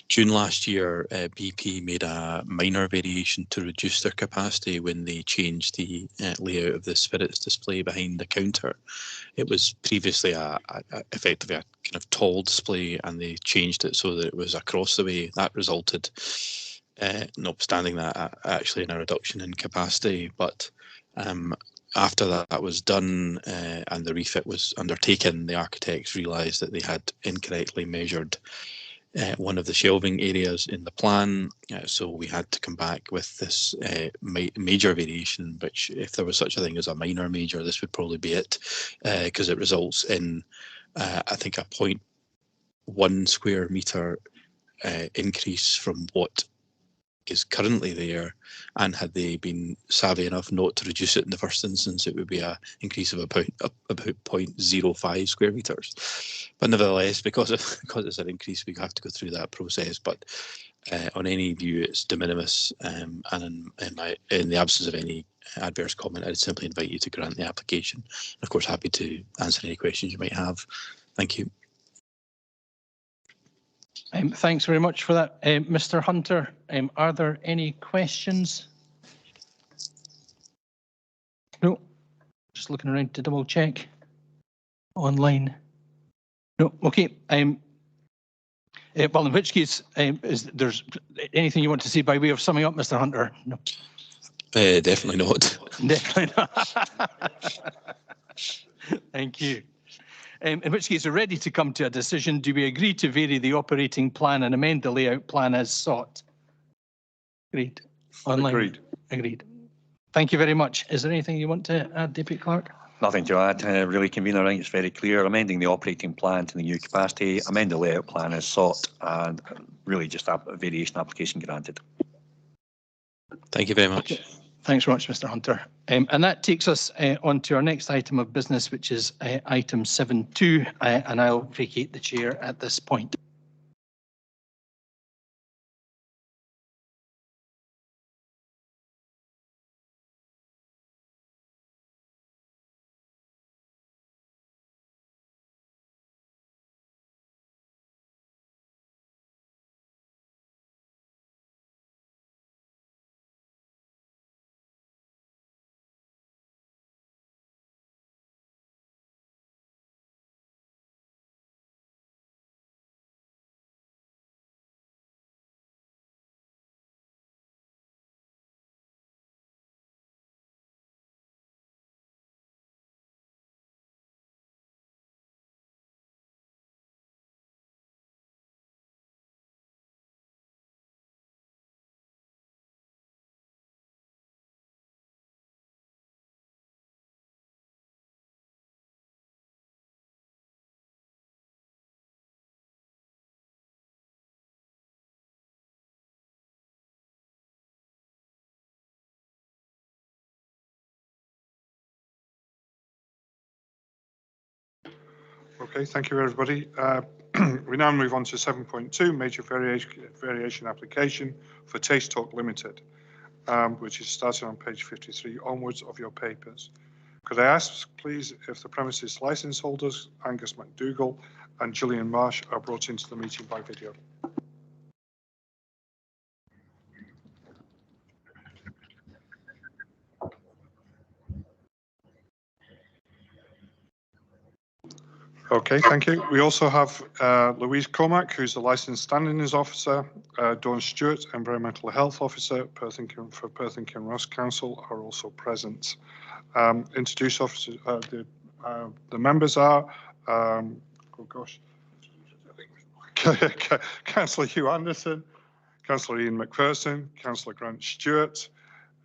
June last year, BP made a minor variation to reduce their capacity when they changed the layout of the spirits display behind the counter. It was previously effectively a kind of tall display, and they changed it so that it was across the way. That resulted, notwithstanding that, actually in a reduction in capacity. But after that was done and the refit was undertaken, the architects realised that they had incorrectly measured one of the shelving areas in the plan, so we had to come back with this major variation, which, if there was such a thing as a minor major, this would probably be it, because it results in, I think, a 0.1 square metre increase from what is currently there, and had they been savvy enough not to reduce it in the first instance, it would be an increase of about 0.05 square metres. But nevertheless, because it's an increase, we have to go through that process. But on any view, it's de minimis, and in the absence of any adverse comment, I'd simply invite you to grant the application. Of course, happy to answer any questions you might have. Thank you. Thanks very much for that. Mr. Hunter, are there any questions? No, just looking around to double check online. No, okay. Well, in which case, is there's anything you want to say by way of summing up, Mr. Hunter? No. Definitely not. Definitely not. Thank you. In which case, we're ready to come to a decision. Do we agree to vary the operating plan and amend the layout plan as sought? Agreed. Online. Agreed. Agreed. Thank you very much. Is there anything you want to add, Deputy Clerk? Nothing to add, really, Convener. I think it's very clear. Amending the operating plan to the new capacity, amend the layout plan as sought, and really just a variation application granted. Thank you very much. Okay. Thanks very much, Mr. Hunter. And that takes us on to our next item of business, which is item 7.2, and I'll vacate the chair at this point. Okay, thank you, everybody. We now move on to 7.2, major variation application for Taste Talk Limited, which is starting on page 53 onwards of your papers. Could I ask, please, if the premises license holders, Angus McDougall and Gillian Marsh, are brought into the meeting by video? Okay, thank you. We also have Louise Cormack, who's the licensed standings officer, Dawn Stewart, environmental health officer for Perth and Kinross Council, are also present. Introduced officers, the members are, Councillor Hugh Anderson, Councillor Ian McPherson, Councillor Grant Stewart,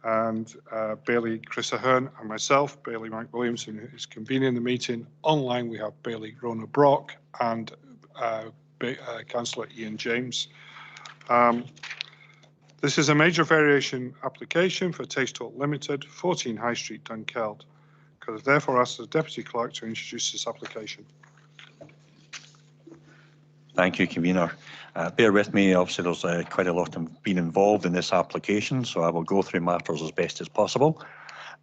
and Bailey Chris Ahern, and myself, Bailey Mike Williamson, who is convening the meeting. Online, we have Bailey Rona Brock and Councillor Ian James. This is a major variation application for Taste Talk Limited, 14 High Street, Dunkeld. Could I therefore ask the Deputy Clerk to introduce this application? Thank you, Convener. Bear with me, obviously there's quite a lot been involved in this application, so I will go through matters as best as possible.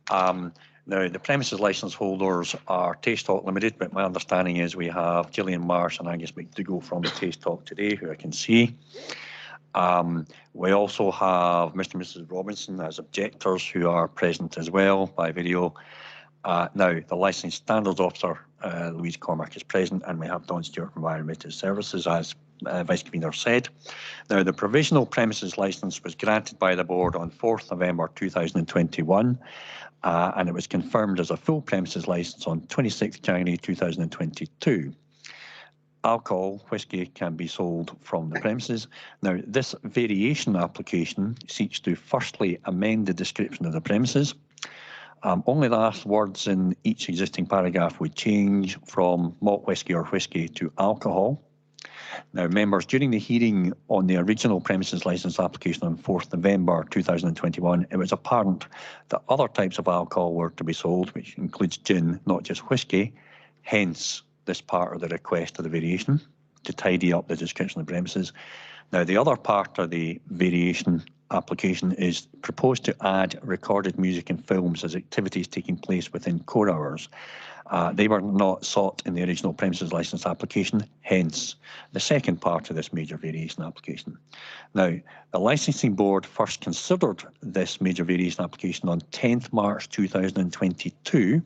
Now, the premises licence holders are Taste Talk Limited, but my understanding is we have Gillian Marsh and Angus McDougall from Taste Talk today, who I can see. We also have Mr. and Mrs. Robinson as objectors, who are present as well by video. Now, the Licensed Standards Officer, Louise Cormack, is present, and we have Dawn Stewart from Environmental Services, as Vice Convener said. Now, the provisional premises licence was granted by the board on 4th November 2021, and it was confirmed as a full premises licence on 26th January 2022. Alcohol, whisky, can be sold from the premises. Now, this variation application seeks to firstly amend the description of the premises. Only the last words in each existing paragraph would change from malt whisky or whisky to alcohol. Now, members, during the hearing on the original premises licence application on 4th November 2021, it was apparent that other types of alcohol were to be sold, which includes gin, not just whisky. Hence, this part of the request of the variation to tidy up the description of the premises. Now, the other part of the variation application is proposed to add recorded music and films as activities taking place within core hours. They were not sought in the original premises licence application, hence the second part of this major variation application. Now, the licensing board first considered this major variation application on 10th March 2022.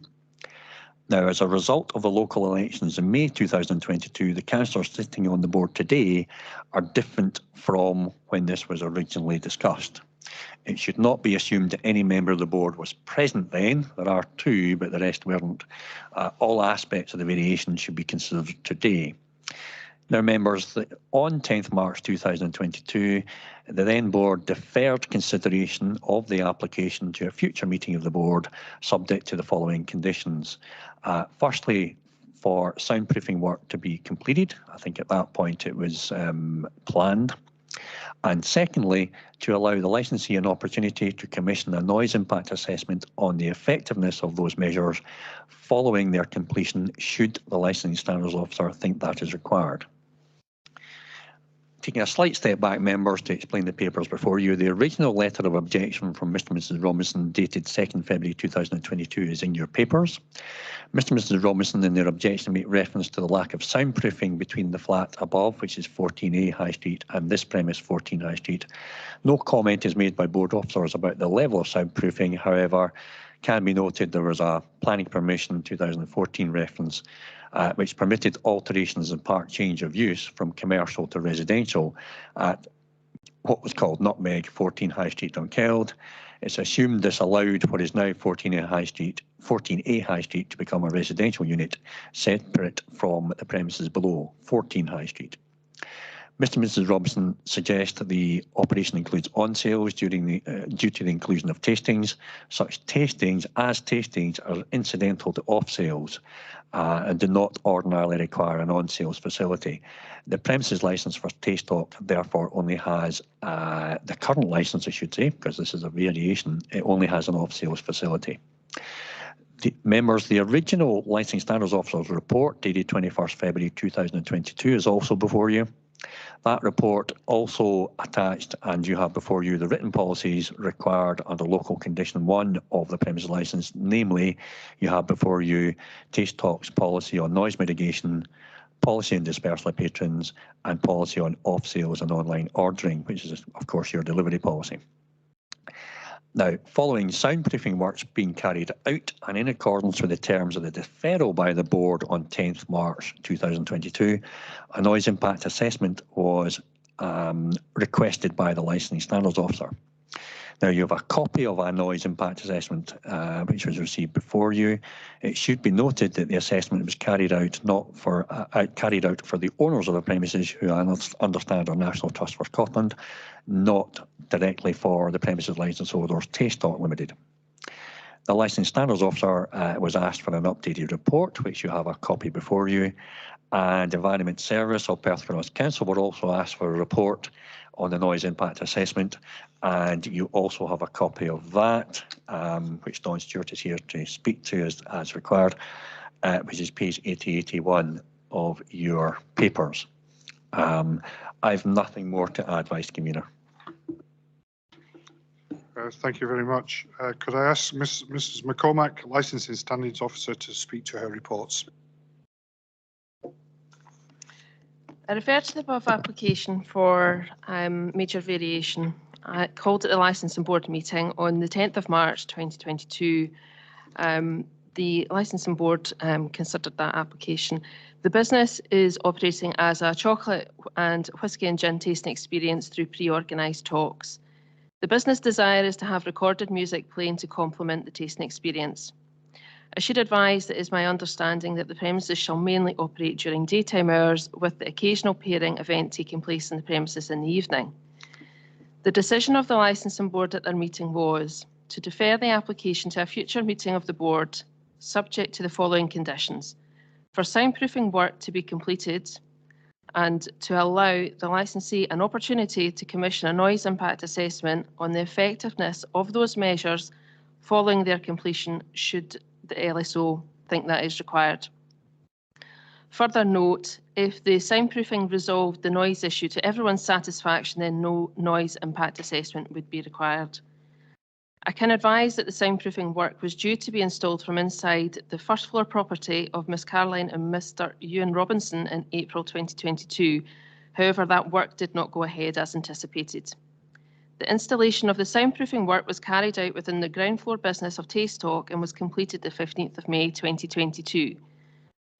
Now, as a result of the local elections in May 2022, the councillors sitting on the board today are different from when this was originally discussed. It should not be assumed that any member of the board was present then. There are two, but the rest weren't. All aspects of the variation should be considered today. Now, members, on 10th March 2022, the then board deferred consideration of the application to a future meeting of the board, subject to the following conditions. Firstly, for soundproofing work to be completed. I think at that point it was planned. And secondly, to allow the licensee an opportunity to commission a noise impact assessment on the effectiveness of those measures following their completion, should the licensing standards officer think that is required. Taking a slight step back, members, to explain the papers before you, the original letter of objection from Mr and Mrs Robinson dated 2nd February 2022 is in your papers. Mr and Mrs Robinson in their objection make reference to the lack of soundproofing between the flat above, which is 14A High Street, and this premise, 14 High Street. No comment is made by board officers about the level of soundproofing. However, can be noted there was a planning permission 2014 reference which permitted alterations and part change of use from commercial to residential at what was called Nutmeg, 14 High Street, Dunkeld. It's assumed this allowed what is now 14A High Street to become a residential unit separate from the premises below, 14 High Street. Mr and Mrs Robinson suggest that the operation includes on sales due to the inclusion of tastings. Such tastings are incidental to off sales and do not ordinarily require an on sales facility. The premises licence for Taste Talk therefore only has, the current licence I should say, because this is a variation, it only has an off sales facility. Members, the original Licensing Standards Officer's report dated 21st February 2022 is also before you. That report also attached, and you have before you, the written policies required under local condition 1 of the premises licence. Namely, you have before you Taste Talk's policy on noise mitigation, policy on dispersal of patrons, and policy on off sales and online ordering, which is of course your delivery policy. Now, following soundproofing works being carried out and in accordance with the terms of the deferral by the board on 10th March 2022, a noise impact assessment was requested by the Licensing Standards Officer. Now, you have a copy of a noise impact assessment which was received before you. It should be noted that the assessment was carried out for the owners of the premises, who I understand are National Trust for Scotland, not directly for the premises licence holders Taste Talk Limited. The Licensing Standards Officer was asked for an updated report, which you have a copy before you, and Environment Service of Perth Cross Council were also asked for a report on the noise impact assessment, and you also have a copy of that, which Don Stewart is here to speak to as required, which is page 80-81 of your papers. I have nothing more to add, Vice Convener. Thank you very much. Could I ask Mrs McCormack, Licensing Standards Officer, to speak to her reports? I refer to the above application for major variation. I called at the Licensing Board meeting on the 10th of March 2022. The Licensing Board considered that application. The business is operating as a chocolate and whisky and gin tasting experience through pre-organised talks. The business desire is to have recorded music playing to complement the tasting experience. I should advise that it is my understanding that the premises shall mainly operate during daytime hours, with the occasional pairing event taking place in the premises in the evening. The decision of the Licensing Board at their meeting was to defer the application to a future meeting of the board, subject to the following conditions: for soundproofing work to be completed and to allow the licensee an opportunity to commission a noise impact assessment on the effectiveness of those measures following their completion, should the LSO think that is required. Further note, if the soundproofing resolved the noise issue to everyone's satisfaction, then no noise impact assessment would be required. I can advise that the soundproofing work was due to be installed from inside the first floor property of Miss Caroline and Mr. Ewan Robinson in April 2022. However, that work did not go ahead as anticipated. The installation of the soundproofing work was carried out within the ground floor business of Taste Talk and was completed the 15th of May 2022.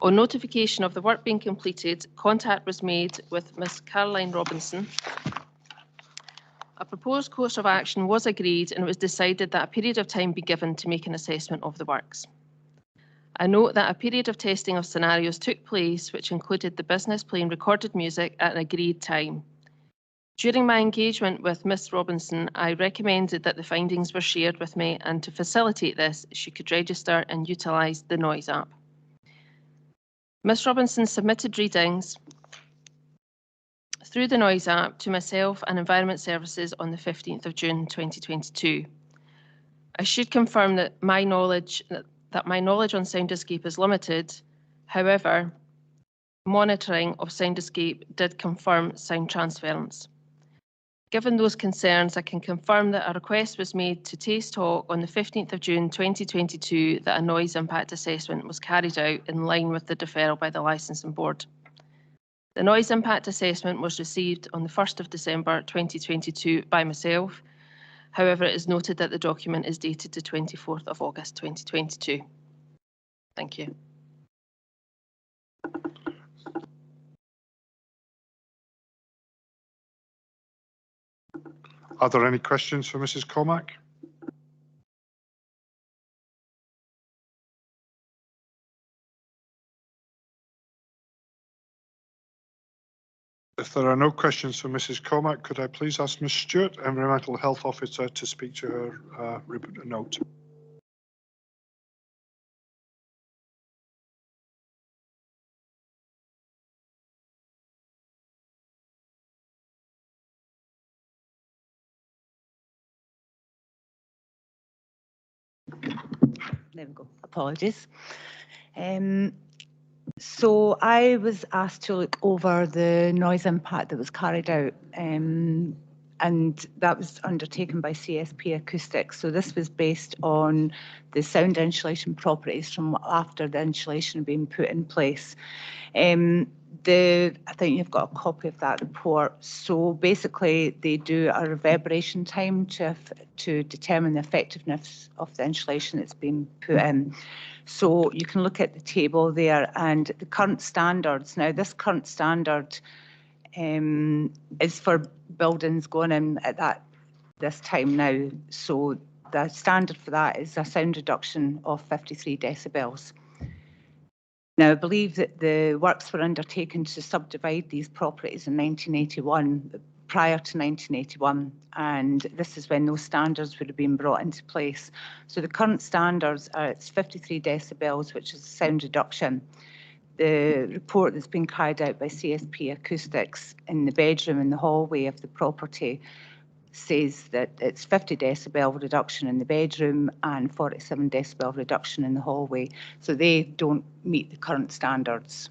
On notification of the work being completed, contact was made with Miss Caroline Robinson a proposed course of action was agreed and it was decided that a period of time be given to make an assessment of the works. I note that a period of testing of scenarios took place, which included the business playing recorded music at an agreed time. During my engagement with Ms. Robinson, I recommended that the findings were shared with me, and to facilitate this, she could register and utilise the Noise app. Ms. Robinson submitted readings through the Noise app to myself and Environment Services on the 15th of June 2022. I should confirm that my knowledge on Soundscape is limited. However, monitoring of Soundscape did confirm sound transference. Given those concerns, I can confirm that a request was made to Taste Talk on the 15th of June 2022 that a noise impact assessment was carried out in line with the deferral by the Licensing Board. The noise impact assessment was received on the 1st of December 2022 by myself. However, it is noted that the document is dated the 24th of August 2022. Thank you. Are there any questions for Mrs. Cormack? If there are no questions for Mrs. Cormack, could I please ask Ms. Stewart, Environmental Health Officer, to speak to her note? There we go. Apologies. So I was asked to look over the noise impact that was carried out, and that was undertaken by CSP Acoustics. So this was based on the sound insulation properties from after the insulation had been put in place. I think you've got a copy of that report. So basically, they do a reverberation time to determine the effectiveness of the insulation that's been put in. So you can look at the table there and the current standards. Now, this current standard is for buildings going in at this time now. So the standard for that is a sound reduction of 53 decibels. Now, I believe that the works were undertaken to subdivide these properties in 1981, prior to 1981, and this is when those standards would have been brought into place. So the current standards are it's 53 decibels, which is sound reduction. The report that's been carried out by CSP Acoustics in the bedroom and the hallway of the property says that it's 50 decibel reduction in the bedroom and 47 decibel reduction in the hallway. So they don't meet the current standards.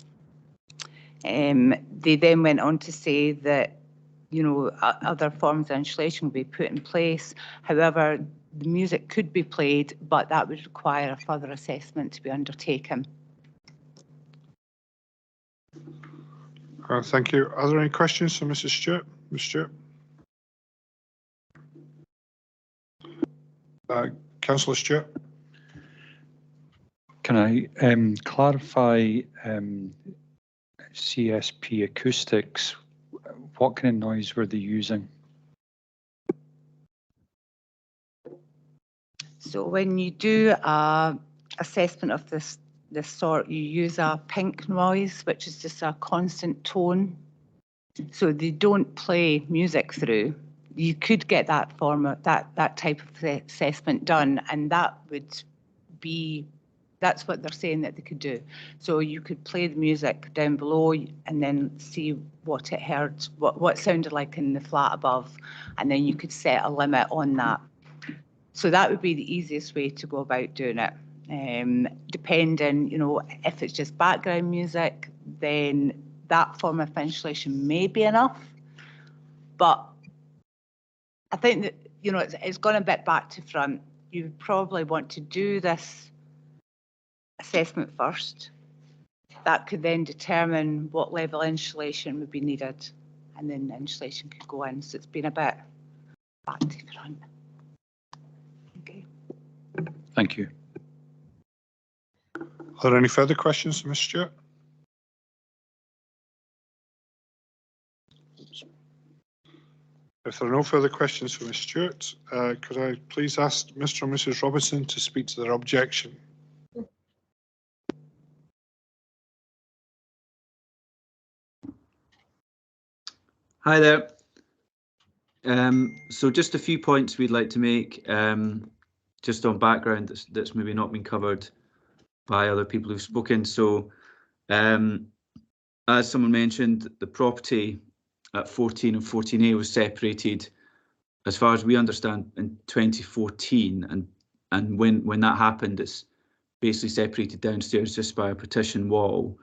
They then went on to say that, you know, other forms of insulation will be put in place. However, the music could be played, but that would require a further assessment to be undertaken. Thank you. Are there any questions for Mrs. Stewart? Ms. Stewart? Councillor Stewart? Can I clarify CSP Acoustics? What kind of noise were they using? So when you do a assessment of this sort, you use a pink noise, which is just a constant tone. So they don't play music through. You could get that form of that type of assessment done, and that would be, that's what they're saying that they could do. So you could play the music down below and then see what it heard, what it sounded like in the flat above, and then you could set a limit on that. So that would be the easiest way to go about doing it. Depending, you know, if it's just background music, then that form of insulation may be enough. But I think that, you know, it's gone a bit back to front. You would probably want to do this assessment first. That could then determine what level of insulation would be needed, and then the insulation could go in. So it's been a bit back to front. Okay. Thank you. Are there any further questions for Ms. Stewart? If there are no further questions for Ms Stewart, could I please ask Mr. and Mrs Robertson to speak to their objection? Hi there. So just a few points we'd like to make, just on background that's maybe not been covered by other people who've spoken. So as someone mentioned, the property at 14 and 14A was separated, as far as we understand, in 2014, and when that happened, it's basically separated downstairs just by a partition wall.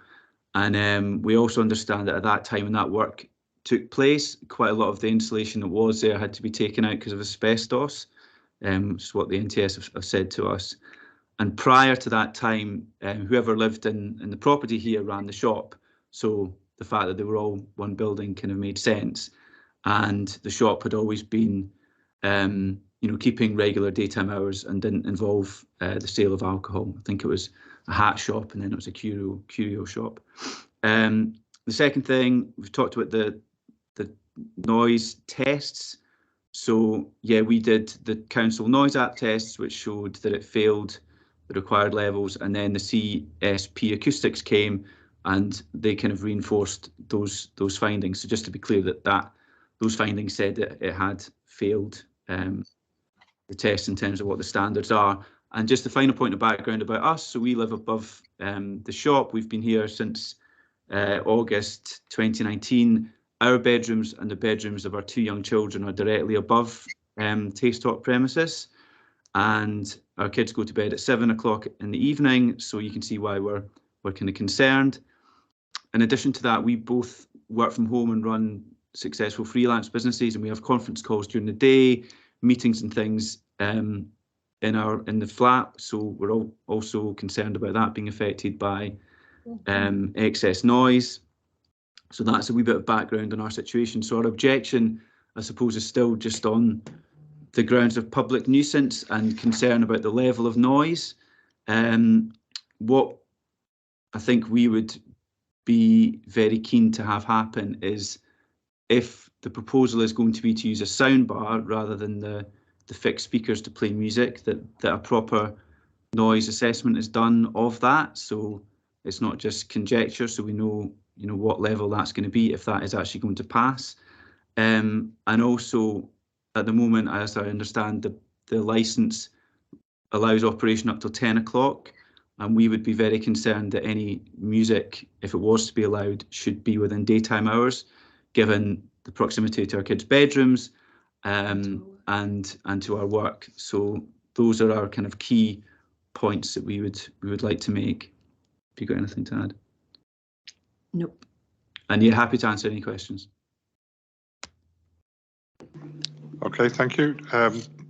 And we also understand that at that time when that work took place, quite a lot of the insulation that was there had to be taken out because of asbestos, which is what the NTS have said to us. And prior to that time, whoever lived in the property here ran the shop. So the fact that they were all one building kind of made sense. And the shop had always been, keeping regular daytime hours and didn't involve the sale of alcohol. I think it was a hat shop and then it was a curio shop. The second thing, we've talked about the noise tests. So yeah, we did the council noise app tests, which showed that it failed the required levels, and then the CSP acoustics came and they kind of reinforced those findings. So just to be clear that those findings said that it had failed the test in terms of what the standards are. And just the final point of background about us, so we live above the shop. We've been here since August 2019. Our bedrooms and the bedrooms of our two young children are directly above Taste Talk premises, and our kids go to bed at 7 o'clock in the evening, so you can see why we're kind of concerned. In addition to that, we both work from home and run successful freelance businesses, and we have conference calls during the day, meetings and things in the flat, so we're all also concerned about that being affected by excess noise. So that's a wee bit of background on our situation. So our objection, I suppose, is still just on the grounds of public nuisance and concern about the level of noise. What I think we would be very keen to have happen is, if the proposal is going to be to use a sound bar rather than the fixed speakers to play music, that a proper noise assessment is done of that. So it's not just conjecture, so we know what level that's going to be, if that is actually going to pass. And also, at the moment, as I understand, the licence allows operation up till 10 o'clock, and we would be very concerned that any music, if it was to be allowed, should be within daytime hours, given the proximity to our kids' bedrooms and to our work. So those are our kind of key points that we would like to make. Have you got anything to add? Nope. And you're happy to answer any questions. Okay, thank you.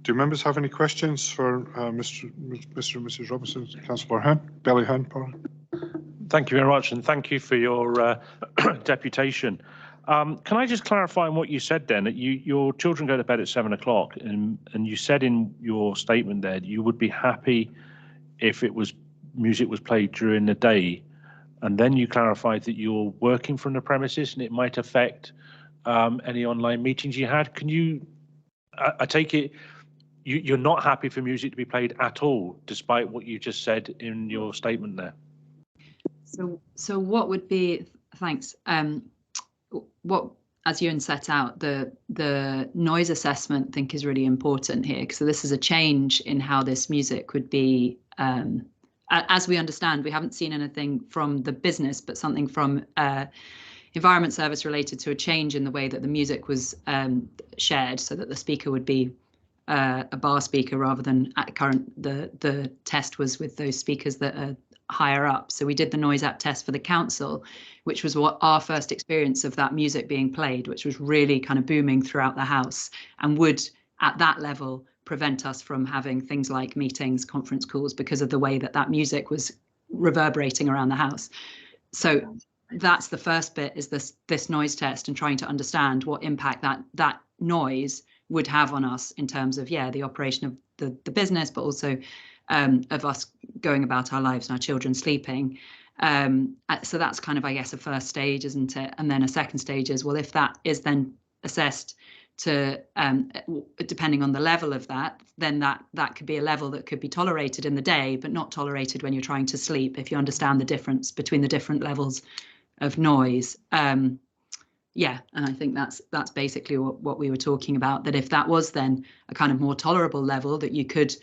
Do members have any questions for Mr. and Mrs. Robertson? Councillor Hearn, Belly Hearn, pardon. Thank you very much, and thank you for your deputation. Can I just clarify on what you said then? That your children go to bed at 7 o'clock, and you said in your statement there you would be happy if music was played during the day, and then you clarified that you're working from the premises and it might affect any online meetings you had. Can you? I take it you're not happy for music to be played at all, despite what you just said in your statement there. So what would be, thanks. What, as Ewan set out, the noise assessment I think is really important here, because this is a change in how this music would be. As we understand, we haven't seen anything from the business, but something from Environment Service related to a change in the way that the music was shared, so that the speaker would be a bar speaker rather than at current. The test was with those speakers that are higher up. So we did the noise app test for the council, which was what our first experience of that music being played, which was really kind of booming throughout the house and would at that level prevent us from having things like meetings, conference calls, because of the way that music was reverberating around the house. So that's the first bit, is this noise test and trying to understand what impact that noise would have on us in terms of, the operation of the business, but also of us going about our lives and our children sleeping. So that's kind of, I guess, a first stage, isn't it? And then a second stage is, well, if that is then assessed depending on the level of that, then that could be a level that could be tolerated in the day, but not tolerated when you're trying to sleep, if you understand the difference between the different levels of noise. Yeah, and I think that's basically what we were talking about, that if that was then a kind of more tolerable level, that you could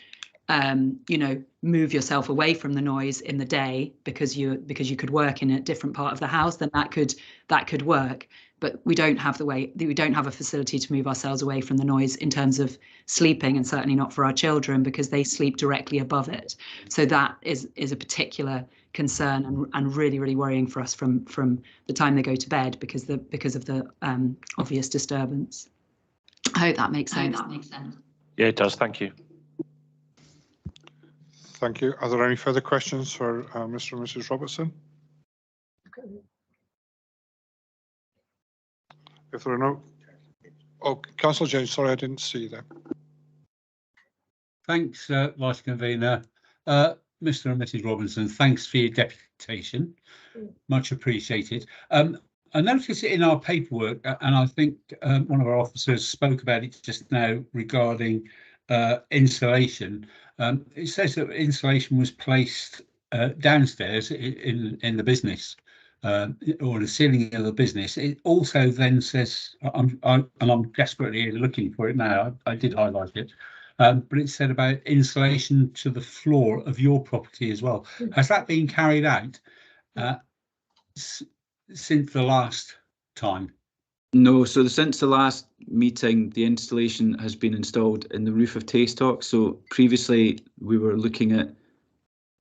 move yourself away from the noise in the day because you could work in a different part of the house, then that could work. But we don't have a facility to move ourselves away from the noise in terms of sleeping, and certainly not for our children, because they sleep directly above it. So that is a particular concern and really, really worrying for us from the time they go to bed because of the obvious disturbance. I hope that makes sense. Yeah, it does. Thank you. Thank you. Are there any further questions for Mr. and Mrs. Robertson? If there are no, Councillor James, sorry, I didn't see that. Thanks, Vice Convener. Mr. and Mrs. Robinson, thanks for your deputation. Much appreciated. I noticed it in our paperwork, and I think one of our officers spoke about it just now regarding insulation. It says that insulation was placed downstairs in the business, or the ceiling of the business. It also then says, and I'm desperately looking for it now, I did highlight it, but it said about insulation to the floor of your property as well. Has that been carried out since the last time? No, so since the last meeting, the installation has been installed in the roof of Tastock. So previously we were looking at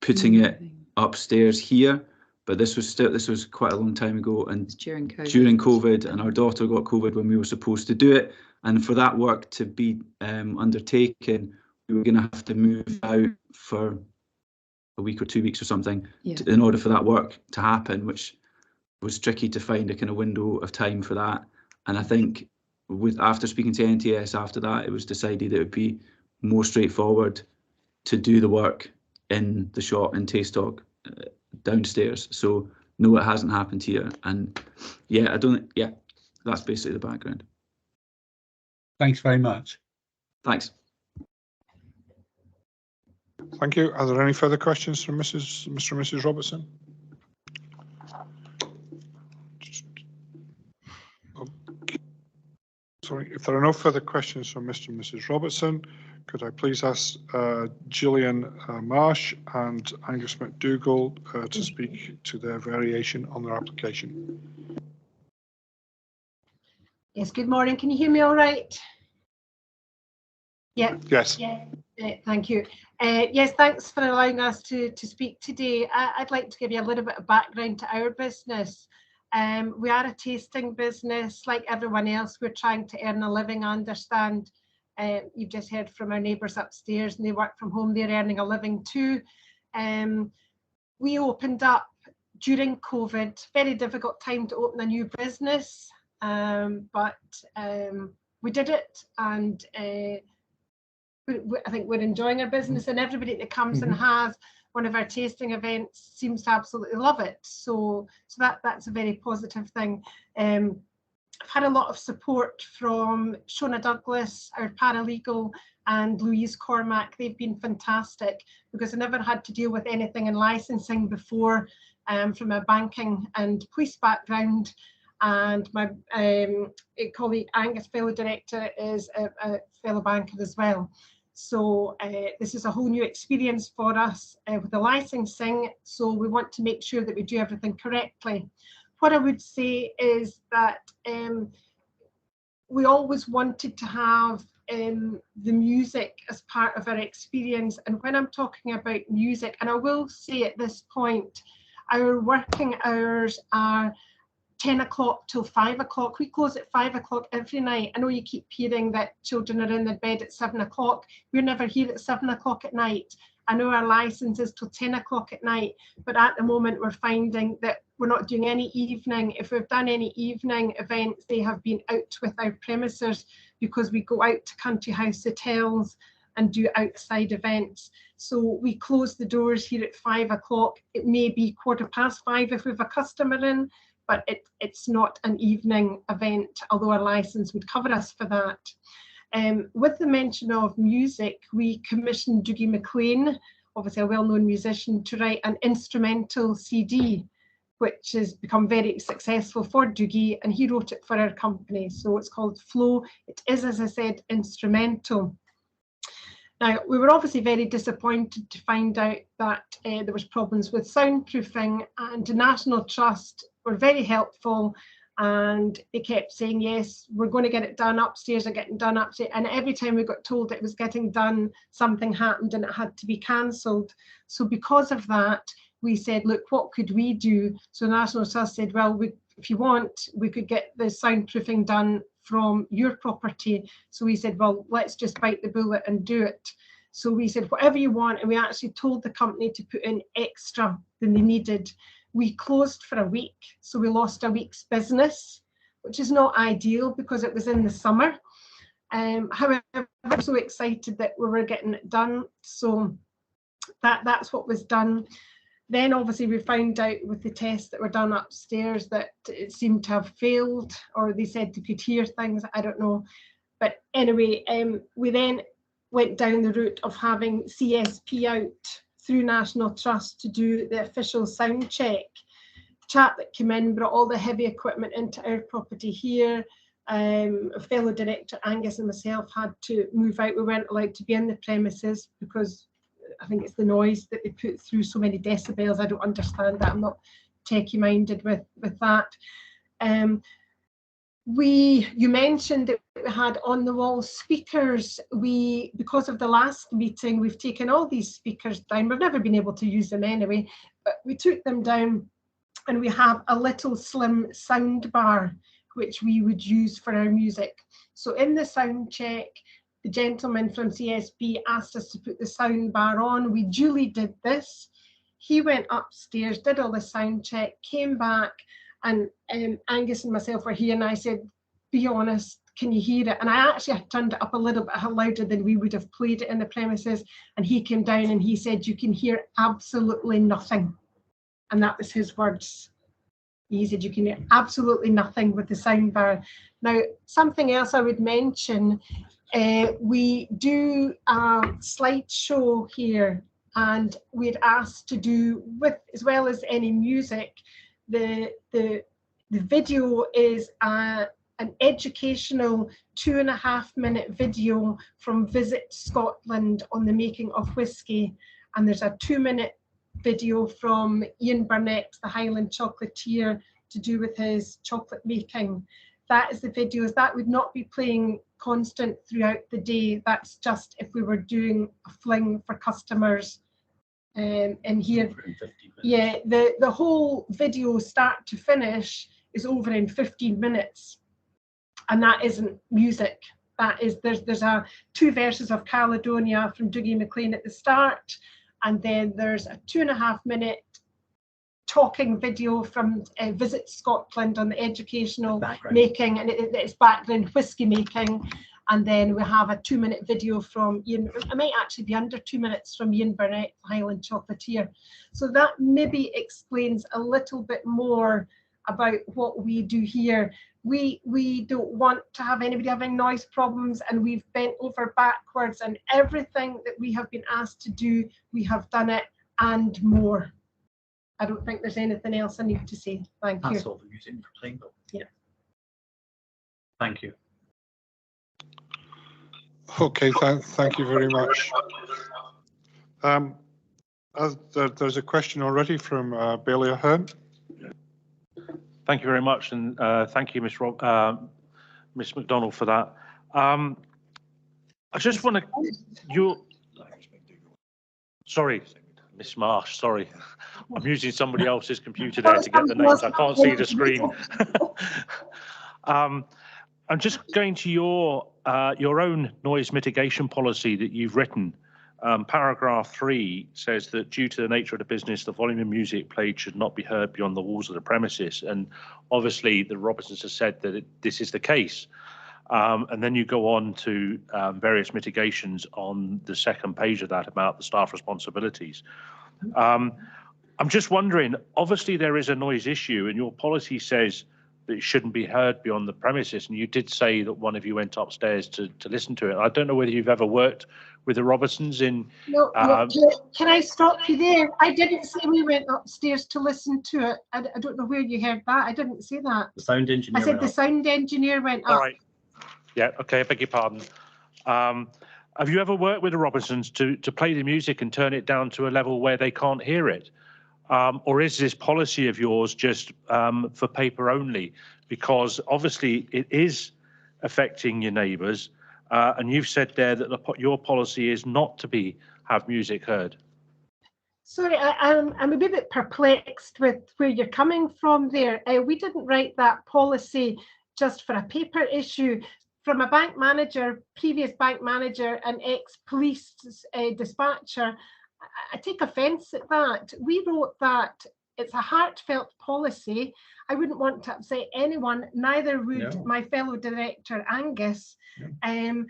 putting it upstairs here, but this was quite a long time ago, and during COVID, and our daughter got COVID when we were supposed to do it, and for that work to be undertaken, we were going to have to move out for a week or 2 weeks or something in order for that work to happen, which was tricky to find a kind of window of time for that. And I think after speaking to NTS after that, it was decided it would be more straightforward to do the work in the shop in Tastock downstairs. So no, it hasn't happened here. And yeah, that's basically the background. Thanks very much. Thanks. Thank you. Are there any further questions from Mr. and Mrs. Robertson? Sorry, if there are no further questions from Mr. and Mrs. Robertson, could I please ask Gillian Marsh and Angus McDougall to speak to their variation on their application? Yes, good morning. Can you hear me all right? Yeah. Yes. Yeah. Thank you. Yes, thanks for allowing us to speak today. I'd like to give you a little bit of background to our business. We are a tasting business. Like everyone else, we're trying to earn a living. I understand you've just heard from our neighbours upstairs, and they work from home. They're earning a living too. We opened up during COVID, very difficult time to open a new business, but we did it, and I think we're enjoying our business, and everybody that comes and has one of our tasting events seems to absolutely love it. So that's a very positive thing. I've had a lot of support from Shona Douglas, our paralegal, and Louise Cormack. They've been fantastic because I never had to deal with anything in licensing before, from a banking and police background. And my colleague Angus, fellow director, is a fellow banker as well. So this is a whole new experience for us with the licensing. So we want to make sure that we do everything correctly. What I would say is that we always wanted to have the music as part of our experience. And when I'm talking about music, and I will say at this point, our working hours are 10 o'clock till 5 o'clock. We close at 5 o'clock every night. I know you keep hearing that children are in their bed at 7 o'clock. We're never here at 7 o'clock at night. I know our license is till 10 o'clock at night, but at the moment we're finding that we're not doing any evening. If we've done any evening events, they have been out with our premises because we go out to country house hotels and do outside events. So we close the doors here at 5 o'clock. It may be 5:15 if we have a customer in, but it's not an evening event, although our licence would cover us for that. With the mention of music, we commissioned Dougie MacLean, obviously a well-known musician, to write an instrumental CD, which has become very successful for Dougie, and he wrote it for our company. So it's called Flow. It is, as I said, instrumental. Now, we were obviously very disappointed to find out that there was problems with soundproofing, and the National Trust were very helpful, and they kept saying, yes, we're going to get it done upstairs, and getting done upstairs. And every time we got told it was getting done, something happened and it had to be cancelled. So because of that, we said, look, what could we do? So National Trust said, well, if you want, we could get the soundproofing done from your property. So we said, well, let's just bite the bullet and do it. So we said, whatever you want. And we actually told the company to put in extra than they needed. We closed for a week, so we lost a week's business, which is not ideal because it was in the summer. However, we're so excited that we were getting it done. So that's what was done. Then obviously we found out with the tests that were done upstairs that it seemed to have failed, or they said they could hear things, I don't know. But anyway, we then went down the route of having CSP out through National Trust to do the official sound check. Chap that came in brought all the heavy equipment into our property here. A fellow director, Angus, and myself had to move out. We weren't allowed to be in the premises because I think it's the noise that they put through so many decibels. I don't understand that. I'm not techie minded with that. You mentioned that we had on the wall speakers. Because of the last meeting, we've taken all these speakers down. We've never been able to use them anyway, but we took them down, and we have a little slim sound bar which we would use for our music. So in the sound check, the gentleman from CSB asked us to put the sound bar on. We duly did this. He went upstairs, did all the sound check, came back, and Angus and myself were here, and I said, be honest, can you hear it? And I actually turned it up a little bit louder than we would have played it in the premises. And he came down and he said, you can hear absolutely nothing. And that was his words. He said, you can hear absolutely nothing with the sound bar. Now, something else I would mention, we do a slideshow here, and we'd asked to do with, as well as any music, the video is an educational 2.5-minute video from Visit Scotland on the making of whisky, and there's a 2-minute video from Ian Burnett, the Highland chocolatier, to do with his chocolate making. That is the videos. That would not be playing constant throughout the day. That's just if we were doing a fling for customers. And here, yeah, the whole video start to finish is over in 15 minutes, and that isn't music. That is, there's 2 verses of Caledonia from Dougie MacLean at the start, and then there's a 2.5-minute talking video from Visit Scotland on the educational making, and it's background whisky making. And then we have a 2-minute video from Ian. It might actually be under 2 minutes, from Ian Burnett, Highland chocolatier. So that maybe explains a little bit more about what we do here. We don't want to have anybody having noise problems, and we've bent over backwards, and everything that we have been asked to do, we have done it and more. I don't think there's anything else I need to say. Thank you. That's all the music for playing, though. Yeah. Thank you. Okay, thank you very much. There's a question already from Bailey Ahern. Thank you very much, and thank you, Miss McDonald, for that. I just want to, sorry, Miss Marsh, sorry. I'm using somebody else's computer there to get the names. I can't see the screen. I'm just going to your own noise mitigation policy that you've written. Paragraph 3 says that due to the nature of the business, the volume of music played should not be heard beyond the walls of the premises. And obviously the Robertsons have said that this is the case. And then you go on to various mitigations on the second page of that about the staff responsibilities. I'm just wondering, obviously there is a noise issue and your policy says that it shouldn't be heard beyond the premises. And you did say that one of you went upstairs to listen to it. I don't know whether you've ever worked with the Robertsons in... No, can I stop you there? I didn't say we went upstairs to listen to it. I don't know where you heard that. I didn't say that. The sound engineer. I said the sound engineer went up. All right. Yeah, okay, I beg your pardon. Have you ever worked with the Robertsons to play the music and turn it down to a level where they can't hear it? Or is this policy of yours just for paper only? Because obviously it is affecting your neighbours, and you've said there that your policy is not to have music heard. Sorry, I'm a bit perplexed with where you're coming from there. We didn't write that policy just for a paper issue. From a bank manager, previous bank manager and ex-police dispatcher, I take offence at that. We wrote that it's a heartfelt policy. I wouldn't want to upset anyone, neither would my fellow director Angus. And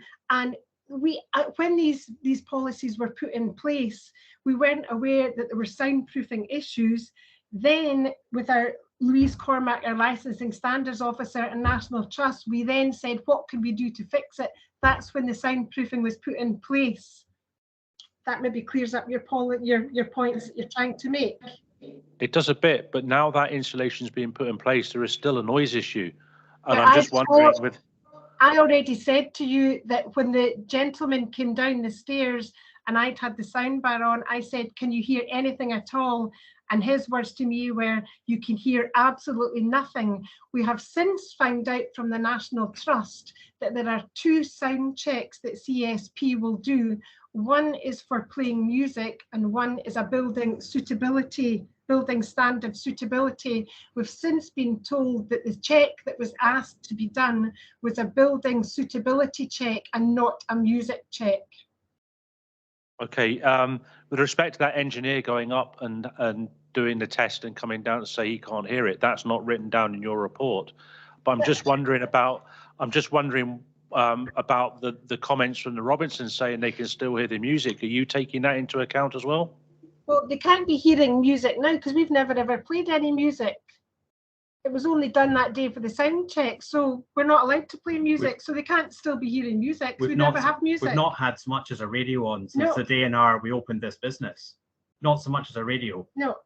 when these policies were put in place, we weren't aware that there were soundproofing issues. Then with our Louise Cormack, our licensing standards officer and National Trust, we then said, what could we do to fix it? That's when the soundproofing was put in place. That maybe clears up your points that you're trying to make. It does a bit, but now that installation is being put in place, there is still a noise issue. And I'm just wondering with... I already said to you that when the gentleman came down the stairs and I'd had the soundbar on, I said, can you hear anything at all? And his words to me were, you can hear absolutely nothing. We have since found out from the National Trust that there are 2 sound checks that CSP will do. One is for playing music and one is a building standard suitability. We've since been told that the check that was asked to be done was a building suitability check and not a music check. Okay, with respect to that engineer going up and doing the test and coming down to say he can't hear it, that's not written down in your report. But I'm just wondering about the comments from the Robinsons saying they can still hear the music. Are you taking that into account as well? Well, they can't be hearing music now because we've never ever played any music. It was only done that day for the sound check, so we're not allowed to play music, so they can't still be hearing music. We never have music. We've not had so much as a radio on since the day in we opened this business. Not so much as a radio. No.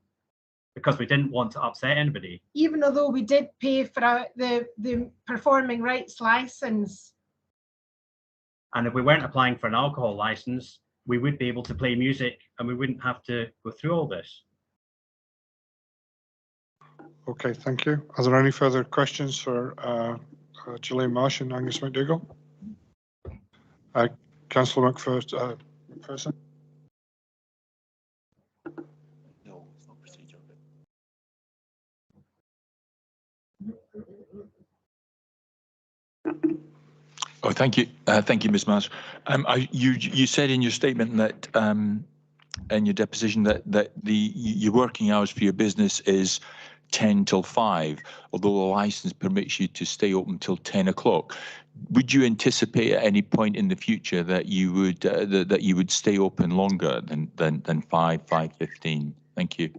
Because we didn't want to upset anybody. Even although we did pay for the performing rights license. And if we weren't applying for an alcohol license, we would be able to play music and we wouldn't have to go through all this. Okay, thank you. Are there any further questions for Gillian Marsh and Angus McDougall? Councillor McPherson? No, it's not procedure. Oh, thank you. Thank you, Ms. Marsh. You said in your statement that in your deposition that your working hours for your business is 10 till 5, although the license permits you to stay open till 10 o'clock. Would you anticipate at any point in the future that you would stay open longer than 5:15? Thank you.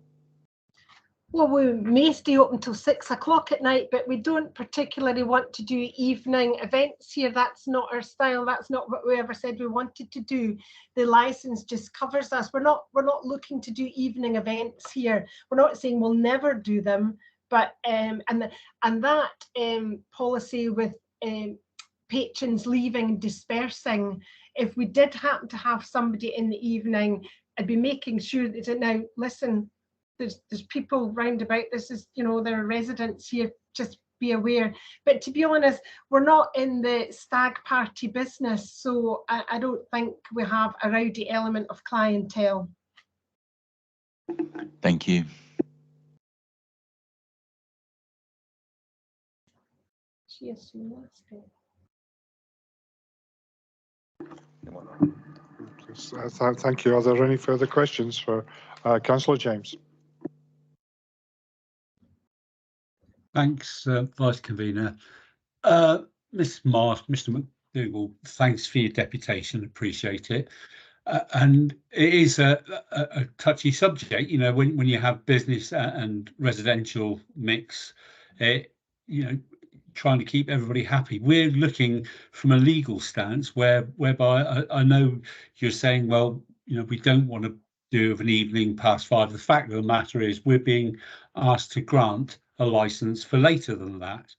Well, we may stay open till 6 o'clock at night, but we don't particularly want to do evening events here. That's not our style. That's not what we ever said we wanted to do. The license just covers us. We're not looking to do evening events here. We're not saying we'll never do them, but and that policy with patrons leaving and dispersing, if we did happen to have somebody in the evening, I'd be making sure that now listen. There's people round about. This is, there are residents here, just be aware. But to be honest, we're not in the stag party business, so I don't think we have a rowdy element of clientele. Thank you. Cheers, Thank you. Are there any further questions for Councillor James? Thanks, Vice Convener. Ms. Marsh, Mr. McDougall, thanks for your deputation, appreciate it. And it is a touchy subject, you know, when you have business and residential mix, you know, trying to keep everybody happy. We're looking from a legal stance whereby I know you're saying, well, you know, we don't want to do of an evening past 5. The fact of the matter is we're being asked to grant a license for later than that.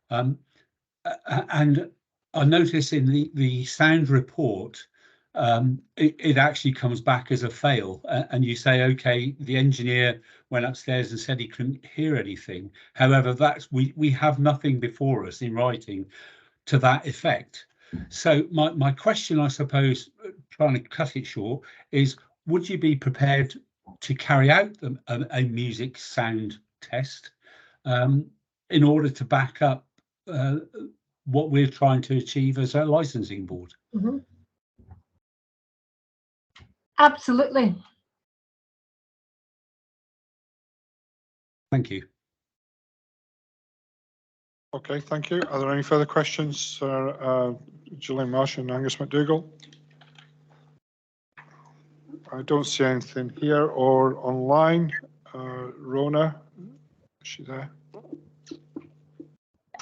And I notice in the sound report, it actually comes back as a fail, and you say, okay, the engineer went upstairs and said he couldn't hear anything. However, that's we have nothing before us in writing to that effect. So my question, I suppose, trying to cut it short, is would you be prepared to carry out a music sound test in order to back up what we're trying to achieve as a licensing board? Mm-hmm. Absolutely. Thank you. Okay, thank you. Are there any further questions, Gillian Marsh and Angus McDougall? I don't see anything here or online. Rona, is she there?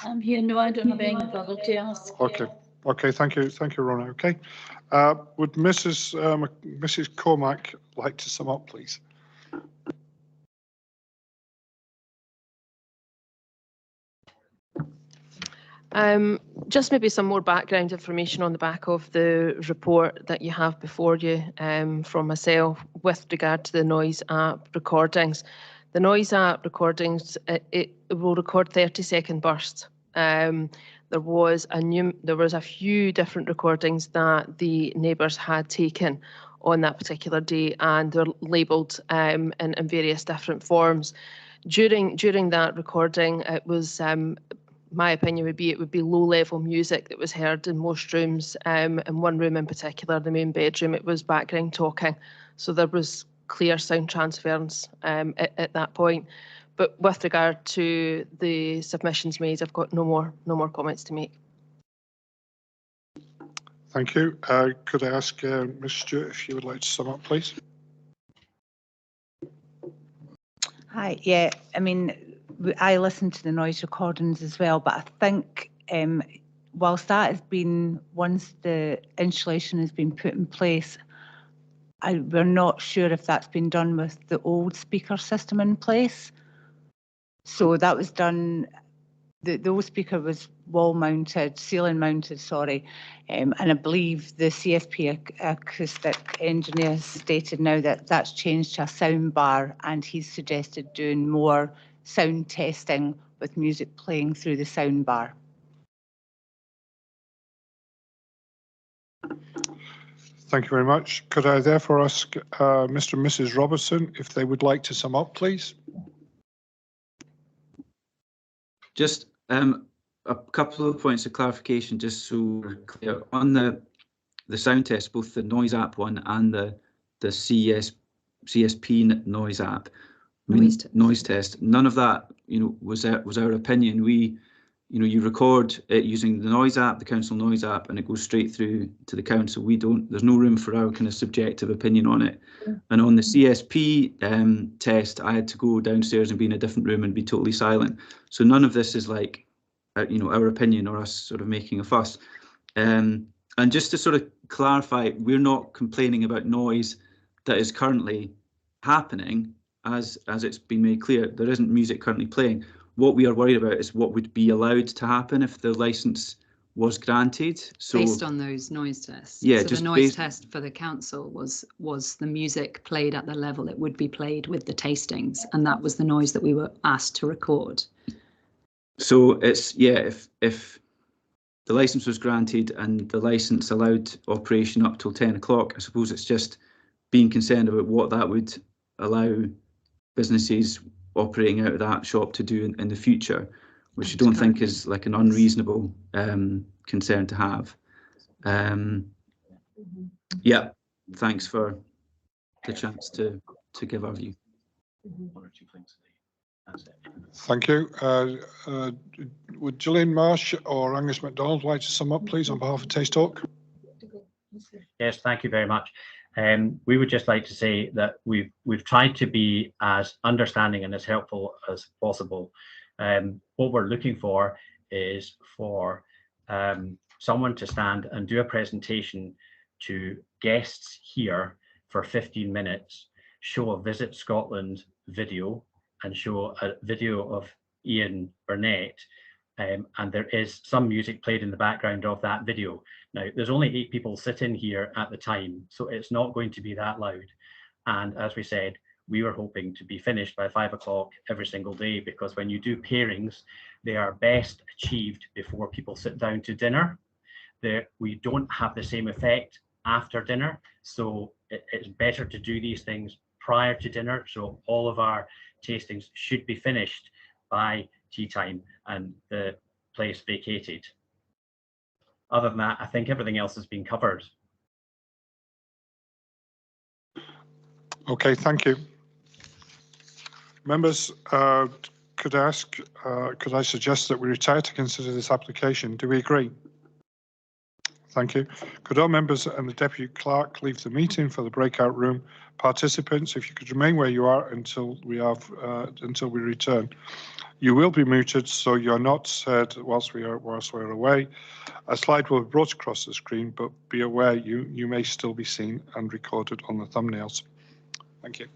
I'm here. No, I don't have anything further to ask. Okay. Okay, thank you, Rona. Okay, would Mrs. Cormack like to sum up, please? Just maybe some more background information on the back of the report that you have before you from myself with regard to the Noise app recordings. The Noise app recordings, it will record 30-second bursts. There was a few different recordings that the neighbours had taken on that particular day, and they're labelled in various different forms. During that recording, it was my opinion would be it would be low-level music that was heard in most rooms. In one room in particular, the main bedroom, it was background talking. So there was clear sound transference at that point. But with regard to the submissions made, I've got no more comments to make. Thank you. Could I ask Ms. Stewart if you would like to sum up, please? Hi. Yeah. I mean, I listened to the noise recordings as well, but I think whilst that has been, once the installation has been put in place, we're not sure if that's been done with the old speaker system in place. So that was done, the old speaker was ceiling mounted, sorry. And I believe the CSP acoustic engineer has stated now that that's changed to a sound bar, and he's suggested doing more sound testing with music playing through the sound bar. Thank you very much. Could I therefore ask Mr. and Mrs. Robertson if they would like to sum up, please? Just a couple of points of clarification, just so we're clear. On the sound test, both the Noise app one and the CSP Noise app, noise test, none of that, you know, was our opinion. We, you know, you record it using the Noise app, the council Noise app, and it goes straight through to the council. There's no room for our kind of subjective opinion on it. And on the CSP test, I had to go downstairs and be in a different room and be totally silent. So none of this is like, you know, our opinion or us sort of making a fuss. And just to sort of clarify, we're not complaining about noise that is currently happening. As it's been made clear, there isn't music currently playing. What we are worried about is what would be allowed to happen if the license was granted. So based on those noise tests. Yeah, so just the noise test for the council was the music played at the level it would be played with the tastings, and that was the noise that we were asked to record. So it's, yeah, if the license was granted and the license allowed operation up till 10 o'clock, I suppose it's just being concerned about what that would allow businesses operating out of that shop to do in the future, which I don't think is like an unreasonable concern to have. Yeah, thanks for the chance to give our view. Thank you. Would Gillian Marsh or Angus MacDonald like to sum up, please, on behalf of Taste Talk? Yes, thank you very much. We would just like to say that we've tried to be as understanding and as helpful as possible. What we're looking for is for someone to stand and do a presentation to guests here for 15 minutes, show a Visit Scotland video and show a video of Ian Burnett. And there is some music played in the background of that video. Now, there's only 8 people sitting here at the time, so it's not going to be that loud. And as we said, we were hoping to be finished by 5 o'clock every single day, because when you do pairings, they are best achieved before people sit down to dinner. We don't have the same effect after dinner, so it's better to do these things prior to dinner. So all of our tastings should be finished by tea time and the place vacated. Other than that, I think everything else has been covered. Okay, thank you. Members, could I suggest that we retire to consider this application? Do we agree? Thank you. Could all members and the Deputy Clerk leave the meeting for the breakout room? Participants, if you could remain where you are until we return. You will be muted, so you're not heard whilst we're away. A slide will be brought across the screen, but be aware you may still be seen and recorded on the thumbnails. Thank you.